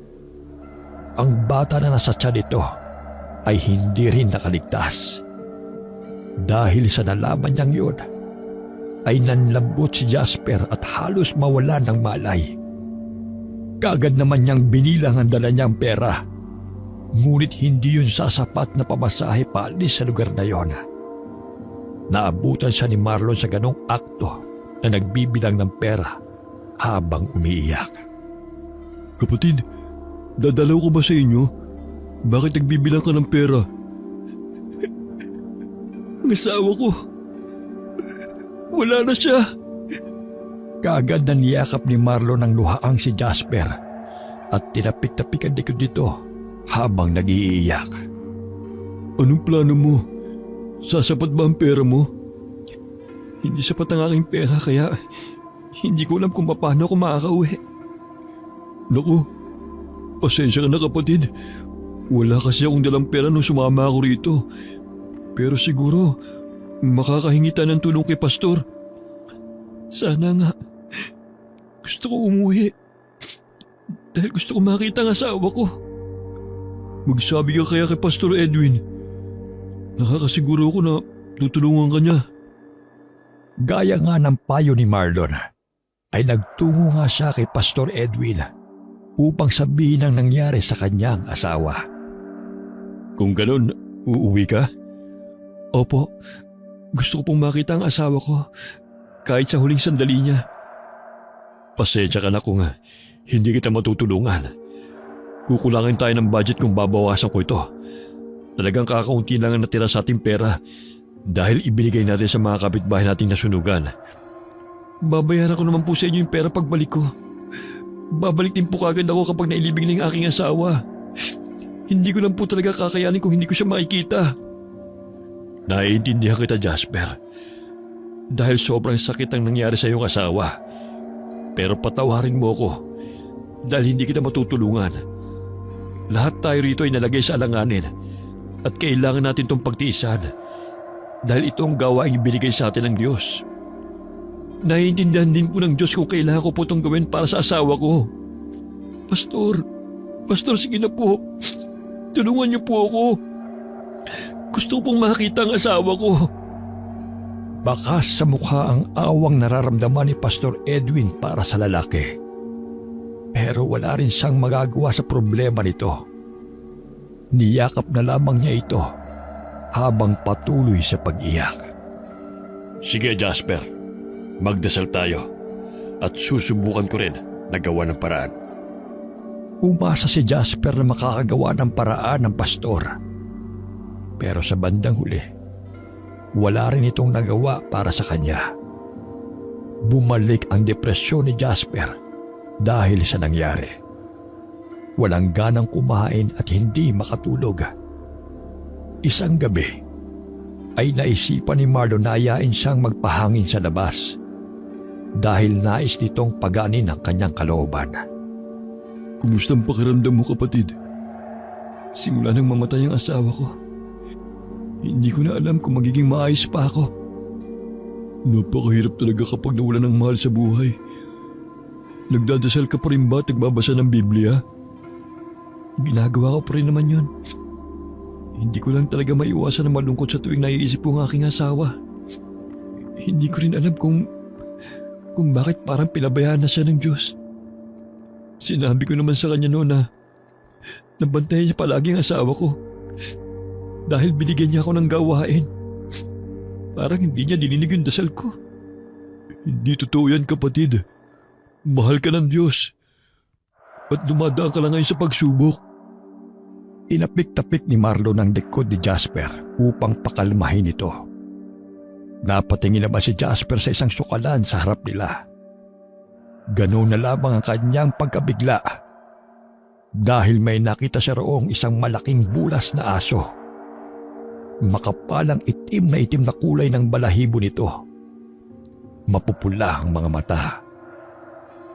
Ang bata na nasa tiyan nito ay hindi rin nakaligtas. Dahil sa nalaman niyang yun, ay nanlambot si Jasper at halos mawala ng malay. Kaagad naman niyang binilang ang dala niyang pera. Ngunit hindi yun sasapat na pamasahe paalis sa lugar na yon. Naabutan siya ni Marlon sa ganong akto na nagbibilang ng pera habang umiiyak. Kapatid, dadalaw ko ba sa inyo? Bakit nagbibilang ka ng pera? Ang asawa ko, wala na siya. Kaagad na niyakap ni Marlon ang luhaang si Jasper at tinapik-tapik ang likod nito habang nag-iiyak. Anong plano mo? Sasapat ba ang pera mo? Hindi sapat ang aking pera kaya hindi ko alam kung paano ako makakauwi. Naku, pasensya ka na kapatid. Wala kasi akong dalang pera nung sumama ako rito. Pero siguro makakahingi tayo ng tulong kay Pastor. Sana nga. Gusto ko umuwi. Dahil gusto ko makita ang asawa ko. Magsabi ka kaya kay Pastor Edwin. Nakakasiguro ko na tutulungan ka niya. Gaya nga ng payo ni Marlon, ay nagtungo nga siya kay Pastor Edwin upang sabihin ang nangyari sa kanyang asawa. Kung ganun, uuwi ka? Opo, gusto ko pong makita ang asawa ko kahit sa huling sandali niya. Pasensya ka na kung hindi kita matutulungan. Kukulangin tayo ng budget kung babawasan ko ito. Talagang kakaunti lang ang natira sa ating pera dahil ibinigay natin sa mga kapitbahay nating nasunugan. Babayaran ko naman po sa inyo yung pera pagbalik ko. Babalik din po kagad ako kapag nailibing na yung aking asawa. Hindi ko lang po talaga kakayanin kung hindi ko siya makikita. Naiintindihan kita, Jasper. Dahil sobrang sakit ang nangyari sa iyong asawa. Pero patawarin mo ako dahil hindi kita matutulungan. Lahat tayo rito ay nalagay sa alanganin at kailangan natin itong pagtiisan dahil ito ang gawaing binigay sa atin ng Diyos. naiintindihan din po ng Diyos kung kailangan ko po itong gawin para sa asawa ko. Pastor, sige na po. Tulungan niyo po ako. Gusto ko pong makita ang asawa ko. Bakas sa mukha ang awang nararamdaman ni Pastor Edwin para sa lalaki. Pero wala rin siyang magagawa sa problema nito. Niyakap na lamang niya ito habang patuloy sa pag-iyak. Sige Jasper, magdasal tayo at susubukan ko rin na gawa ng paraan. Umasa si Jasper na makakagawa ng paraan ng pastor. Pero sa bandang huli, wala rin itong nagawa para sa kanya. Bumalik ang depresyon ni Jasper dahil sa nangyari. Walang ganang kumain at hindi makatulog. Isang gabi ay naisipan ni Marlon na ayain siyang magpahangin sa labas dahil nais nitong paganin ang kanyang kalooban. Kumusta ang pakiramdam mo, kapatid? Simula nang mamatay ang asawa ko, hindi ko na alam kung magiging maayos pa ako. Napakahirap talaga kapag nawala ng mahal sa buhay. Nagdadasal ka pa rin ba at nagbabasa ng Biblia? Ginagawa ko pa rin naman yun. Hindi ko lang talaga maiwasan na malungkot sa tuwing naiisip ko ang aking asawa. Hindi ko rin alam kung bakit parang pinabayaan na siya ng Diyos. Sinabi ko naman sa kanya noon na nabantayan niya palagi ang asawa ko dahil binigyan niya ako ng gawain. Parang hindi niya dininig yung dasal ko. Hindi totoo yan, kapatid. Mahal ka ng Diyos at dumadaan ka lang ngayon sa pagsubok. Inapik-tapik ni Marlon ang likod ni Jasper upang pakalmahin ito. Napatingin naman si Jasper sa isang sukalan sa harap nila. Ganoon na lamang ang kanyang pagkabigla dahil may nakita siya roong isang malaking bulas na aso. Makapalang itim na kulay ng balahibo nito. Mapupula ang mga mata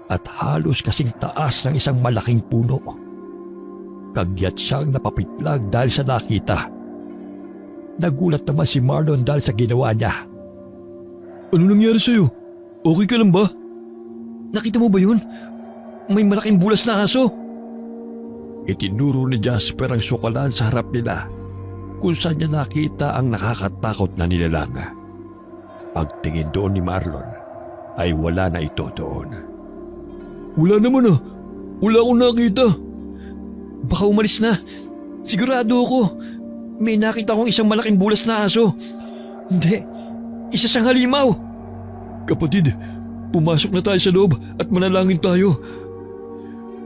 at halos kasing taas ng isang malaking puno. Kagyat siyang napapitlag dahil sa nakita. Nagulat naman si Marlon dahil sa ginawa niya. Ano nangyari sa'yo? Okay ka lang ba? Nakita mo ba yun? May malaking bulas na aso. Itinuro ni Jasper ang sukalan sa harap nila kung saan niya nakita ang nakakatakot na nilalang. Pagtingin doon ni Marlon ay wala na ito doon. Wala naman ah. Wala akong nakita. Baka umalis na. Sigurado ako. May nakita akong isang malaking bulas na aso. Hindi. Isa siyang halimaw. Kapatid, pumasok na tayo sa loob at manalangin tayo.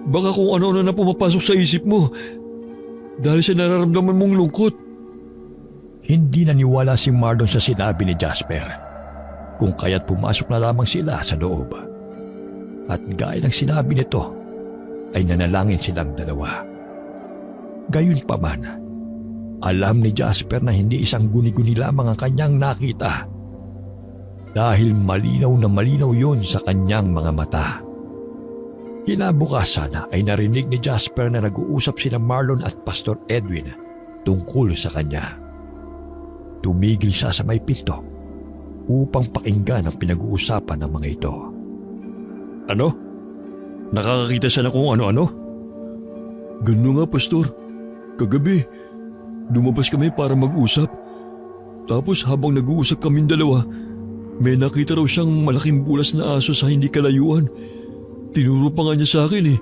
Baka kung ano-ano na pumapasok sa isip mo dahil sa nararamdaman mong lungkot. Hindi naniwala si Marlon sa sinabi ni Jasper, kung kaya't pumasok na lamang sila sa loob. At gaya ng sinabi nito, ay nanalangin silang dalawa. Gayunpaman, alam ni Jasper na hindi isang guni-guni lamang ang kanyang nakita dahil malinaw na malinaw yon sa kanyang mga mata. Kinabukasan ay narinig ni Jasper na nag-uusap sina Marlon at Pastor Edwin tungkol sa kanya. Tumigil siya sa may pinto upang pakinggan ang pinag-uusapan ng mga ito. Ano? Nakakakita siya na kung ano-ano? Ganun nga, Pastor. Kagabi, lumabas kami para mag-usap. Tapos habang nag-uusap kaming dalawa, may nakita raw siyang malaking bulas na aso sa hindi kalayuan. Tinuro pa nga niya sa akin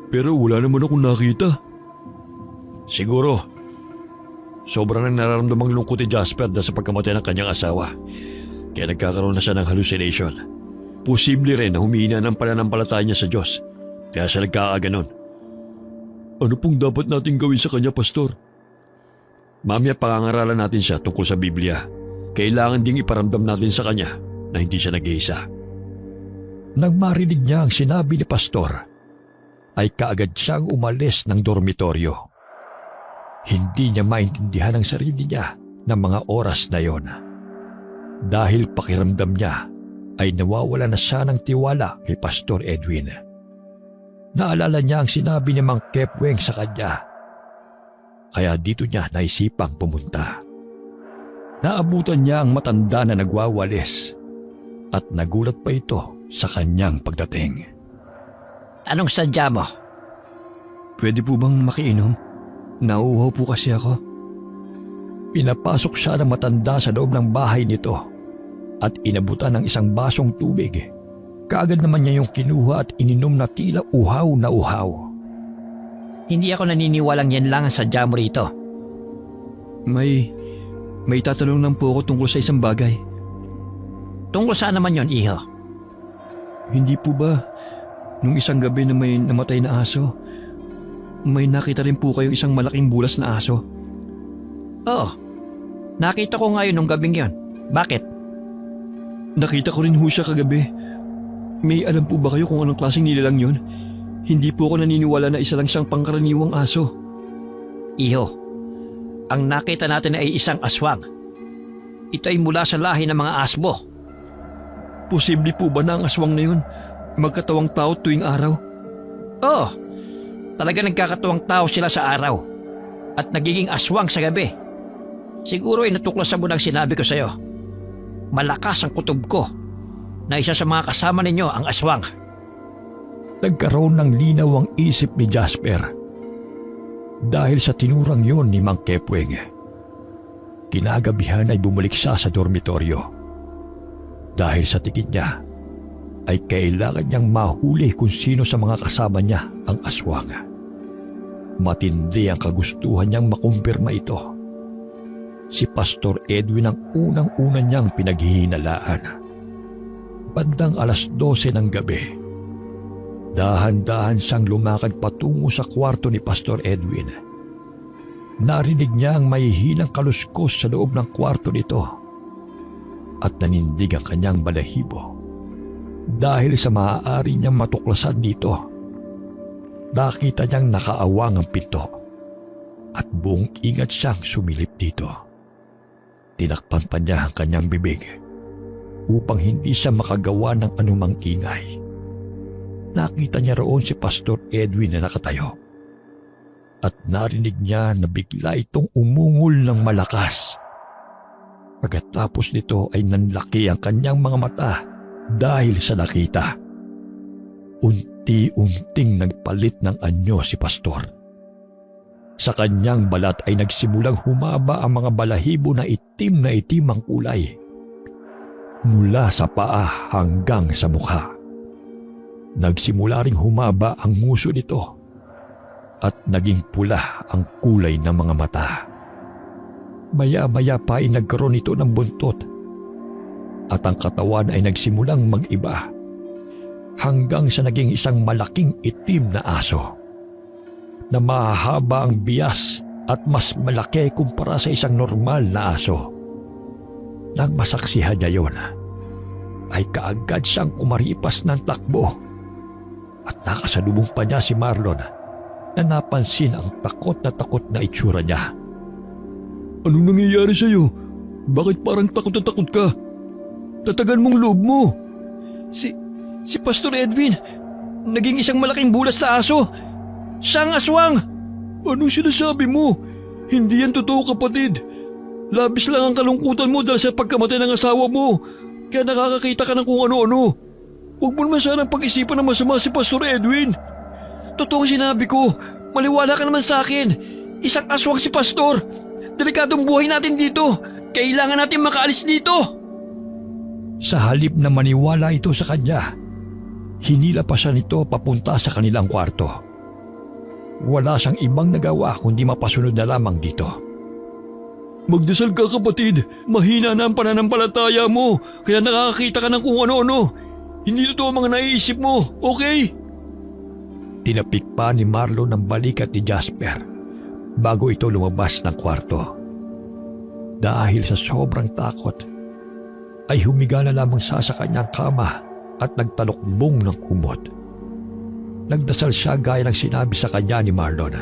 pero wala naman akong nakita. Siguro, sobrang nang nararamdamang lungkot ni Jasper dahil sa pagkamatay ng kanyang asawa. Kaya nagkakaroon na siya ng hallucination. Posible rin na humihina ng pananampalataya niya sa Diyos. Kaya siya nagkakaganon. Ano pong dapat natin gawin sa kanya, Pastor? Mamaya pangangaralan natin siya tungkol sa Biblia. Kailangan ding iparamdam natin sa kanya na hindi siya nag-iisa. Nang marinig niya ang sinabi ni Pastor, ay kaagad siyang umalis ng dormitoryo. Hindi niya maintindihan ang sarili niya ng mga oras na yon. Dahil pakiramdam niya ay nawawala na siya ng tiwala kay Pastor Edwin. Naalala niya ang sinabi ni Mang Kepweng sa kanya. Kaya dito niya naisipang pumunta. Naabutan niya ang matanda na nagwawalis at nagulat pa ito sa kanyang pagdating. Anong sadya mo? Pwede po bang makiinom? Nauuhaw po kasi ako. Pinapasok siya ng matanda sa loob ng bahay nito at inabutan ng isang basong tubig. Kaagad naman niya yung kinuha at ininom na tila uhaw na uhaw. Hindi ako naniniwalang yan lang ang sadya mo rito. May tatanong lang po ako tungkol sa isang bagay. Tungkol saan naman yon, iho? Hindi po ba, nung isang gabi na may namatay na aso, may nakita rin po kayong isang malaking bulas na aso? Oo. Nakita ko ngayon nung gabing yon. Bakit? Nakita ko rin ho siya kagabi. May alam po ba kayo kung anong klaseng nilalang yun? Hindi po ako naniniwala na isa lang siyang pangkaraniwang aso. Iho, ang nakita natin ay isang aswang. Ito ay mula sa lahi ng mga asbo. Posible po ba na ang aswang na yun magkatawang tao tuwing araw? Oo. Talaga nagkakatuwang tao sila sa araw at nagiging aswang sa gabi. Siguro ay natuklasan mo ng sinabi ko sa'yo. Malakas ang kutob ko na isa sa mga kasama ninyo ang aswang. Nagkaroon ng linaw ang isip ni Jasper dahil sa tinurang yon ni Mang Kepweng. Kinagabihan ay bumalik siya sa dormitoryo dahil sa tingin niya ay kailangan niyang mahuli kung sino sa mga kasama niya ang aswang. Matindi ang kagustuhan niyang makumpirma ito. Si Pastor Edwin ang unang-una niyang pinaghihinalaan. Bandang 12:00 ng gabi, dahan-dahan siyang lumakad patungo sa kwarto ni Pastor Edwin. Narinig niya ang mahihinang kaluskos sa loob ng kwarto nito at nanindig ang kanyang balahibo dahil sa maaari niyang matuklasan dito. Nakita niyang nakaawang ang pinto at buong ingat siyang sumilip dito. Tinakpan pa niya ang kanyang bibig upang hindi siya makagawa ng anumang ingay. Nakita niya roon si Pastor Edwin na nakatayo at narinig niya na bigla itong umungol ng malakas. Pagkatapos nito ay nanlaki ang kanyang mga mata dahil sa nakita. Unti-unting nagpalit ng anyo si Pastor. Sa kanyang balat ay nagsimulang humaba ang mga balahibo na itim ang kulay. Mula sa paa hanggang sa mukha. Nagsimula ring humaba ang nguso nito at naging pula ang kulay ng mga mata. Maya-maya pa ay nagkaroon ito ng buntot at ang katawan ay nagsimulang mag-iba hanggang sa naging isang malaking itim na aso na mahaba ang bias at mas malaki kumpara sa isang normal na aso. Nang masaksihan niya yon, ay kaagad siyang kumaripas ng takbo at nakasalubong pa niya si Marlon na napansin ang takot na itsura niya. Anong nangyayari sa'yo? Bakit parang takot na takot ka? Tatagan mong loob mo. Si Pastor Edwin, naging isang malaking bulas na aso. Siyang aswang! Anong sinasabi mo? Hindi yan totoo, kapatid. Labis lang ang kalungkutan mo dahil sa pagkamatay ng asawa mo. Kaya nakakakita ka ng kung ano-ano. Huwag mo naman sanang pag-isipan na masama si Pastor Edwin. Totoo ang sinabi ko. Maliwala ka naman sa akin. Isang aswang si Pastor. Delikadong buhay natin dito. Kailangan natin makaalis dito. Sa halip na maniwala ito sa kanya, hinila pa siya nito papunta sa kanilang kwarto. Wala siyang ibang nagawa kundi mapasunod na lamang dito. Magdasal ka, kapatid. Mahina na ang pananampalataya mo. Kaya nakakakita ka ng kung ano-ano. Hindi totoo ang mga naiisip mo, okay? Tinapik pa ni Marlon ang balikat ni Jasper bago ito lumabas ng kwarto. Dahil sa sobrang takot, ay humiga na lamang siya sa kanyang kama at nagtalokbong ng kumot. Nagdasal siya gaya ng sinabi sa kanya ni Marlon.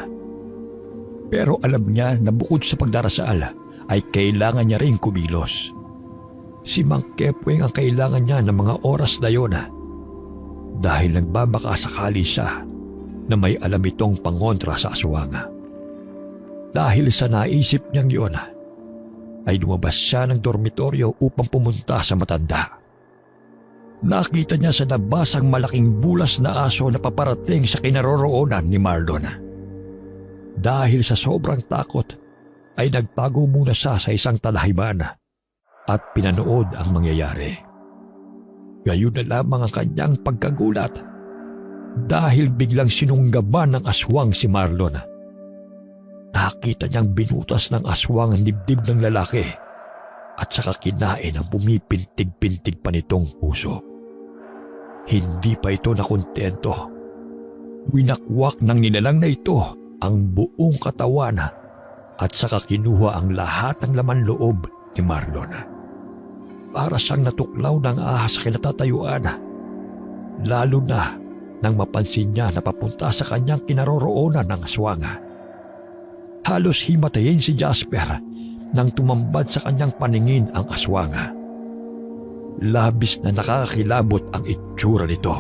Pero alam niya na bukod sa pagdarasal ay kailangan niya rin kumilos. Si Mang Kepweng ang kailangan niya ng mga oras na yun dahil nagbabaka sakali siya na may alam itong pangontra sa aswang. Dahil sa naisip niyang yun, ay lumabas siya ng dormitoryo upang pumunta sa matanda. nakita niya sa labas ang malaking bulas na aso na paparating sa kinaroroonan ni Marlon. Dahil sa sobrang takot, ay nagtago muna siya sa isang talahiban at pinanood ang mangyayari. Gayon na lamang ang kanyang pagkagulat dahil biglang sinunggaban ng aswang si Marlon. Nakita niyang binutas ng aswang ang dibdib ng lalaki at saka kinain ang pumipintig-pintig pa nitong puso. Hindi pa ito nakontento. Winakwak ng nilalang na ito ang buong katawan at saka kinuha ang lahat ng laman loob ni Marlon. Para siyang natuklaw ng ahas sa kinatatayuan, lalo na nang mapansin niya na papunta sa kanyang kinaroroonan ng aswang. Halos himatayin si Jasper nang tumambad sa kanyang paningin ang aswang. Labis na nakakakilabot ang itsura nito.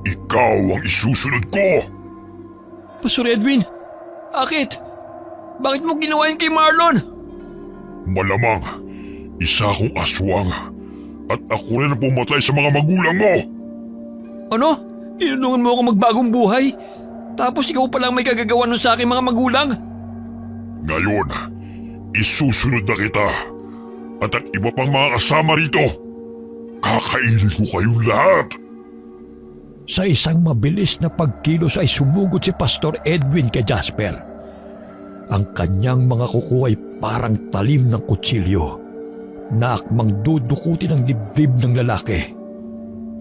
Ikaw ang isusunod ko! Pastor Edwin, akit? Bakit mo ginawa yun kay Marlon? Malamang, isa akong aswang at ako rin ang pumatay sa mga magulang mo! Ano? Tinulungan mo ako magbagong buhay? Tapos ikaw pa lang may kagagawa nun sa aking mga magulang? Ngayon, isusunod na kita at ang iba pang mga kasama rito. Kakainin ko kayong lahat! Sa isang mabilis na pagkilos ay sumugod si Pastor Edwin kay Jasper. Ang kanyang mga kuko ay parang talim ng kutsilyo na akmang dudukutin ang dibdib ng lalaki.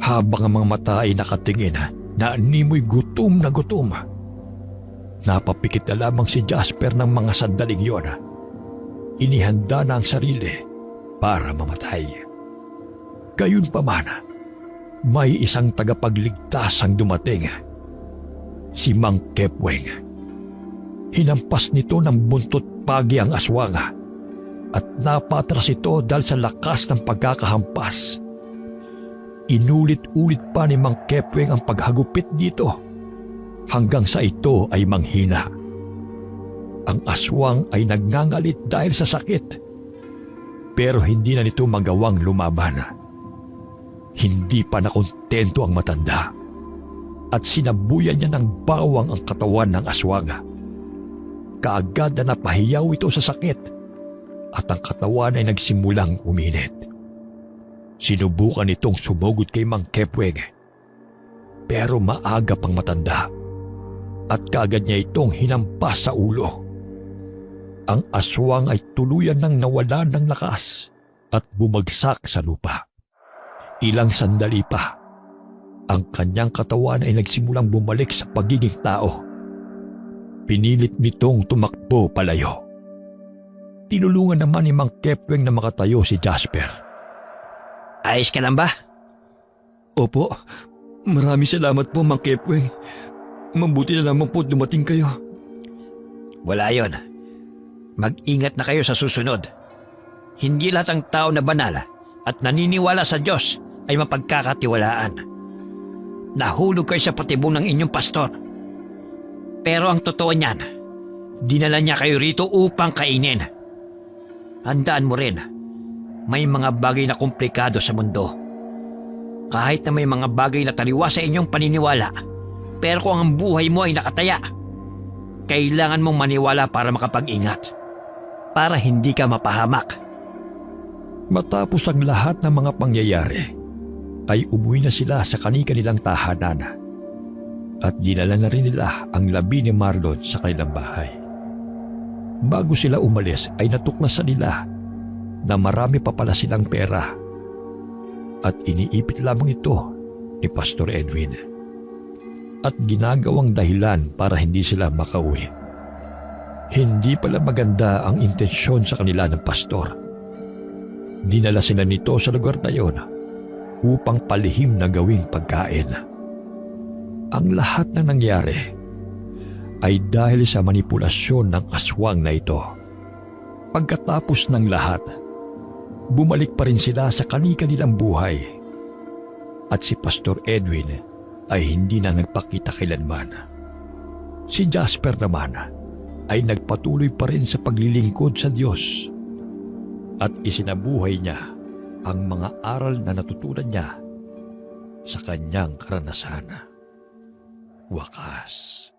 Habang ang mga mata ay nakatingin na animoy gutom na gutom. Napapikit na lamang si Jasper ng mga sandaling yon. Inihanda na ang sarili para mamatay. Gayunpaman, may isang tagapagligtas ang dumating. Si Mang Kepweng. Hinampas nito ng buntot pagi ang aswang at napatras ito dahil sa lakas ng pagkakahampas. Inulit-ulit pa ni Mang Kepweng ang paghagupit dito hanggang sa ito ay manghina. Ang aswang ay nagngangalit dahil sa sakit pero hindi na nito magawang lumaban. Hindi pa nakontento ang matanda at sinabuyan niya ng bawang ang katawan ng aswang. Kaagad na napahiyaw ito sa sakit at ang katawan ay nagsimulang uminit. Sinubukan itong sumugod kay Mang Kepweng pero maaga pang matanda at kaagad niya itong hinampas sa ulo. Ang aswang ay tuluyan nang nawalan ng lakas at bumagsak sa lupa. Ilang sandali pa, ang kanyang katawan ay nagsimulang bumalik sa pagiging tao. Pinilit nitong tumakbo palayo. Tinulungan naman ni Mang Kepweng na makatayo si Jasper. Ayos ka lang ba? Opo, maraming salamat po, Mang Kepweng. Mabuti na lamang po dumating kayo. Wala yon. Mag-ingat na kayo sa susunod. Hindi lahat ng tao na banal at naniniwala sa Diyos ay mapagkakatiwalaan. Nahulog kayo sa patibong ng inyong pastor. Pero ang totoo niyan, dinala niya kayo rito upang kainin. Handaan mo rin, may mga bagay na komplikado sa mundo. Kahit na may mga bagay na taliwas sa inyong paniniwala, pero kung ang buhay mo ay nakataya, kailangan mong maniwala para makapag-ingat, para hindi ka mapahamak. Matapos ang lahat ng mga pangyayari, ay umuwi na sila sa kani-kanilang tahanan at dinala na rin nila ang labi ni Marlon sa kanilang bahay. Bago sila umalis ay natuklasan nila na marami pa pala silang pera at iniipit lamang ito ni Pastor Edwin at ginagawang dahilan para hindi sila makauwi. Hindi pala maganda ang intensyon sa kanila ng pastor. Dinala sila nito sa lugar na yon upang palihim na gawing pagkain. Ang lahat na nangyari ay dahil sa manipulasyon ng aswang na ito. Pagkatapos ng lahat, bumalik pa rin sila sa kani-kanilang buhay at si Pastor Edwin ay hindi na nagpakita kailanman. Si Jasper naman ay nagpatuloy pa rin sa paglilingkod sa Diyos at isinabuhay niya ang mga aral na natutunan niya sa kanyang karanasan. Wakas.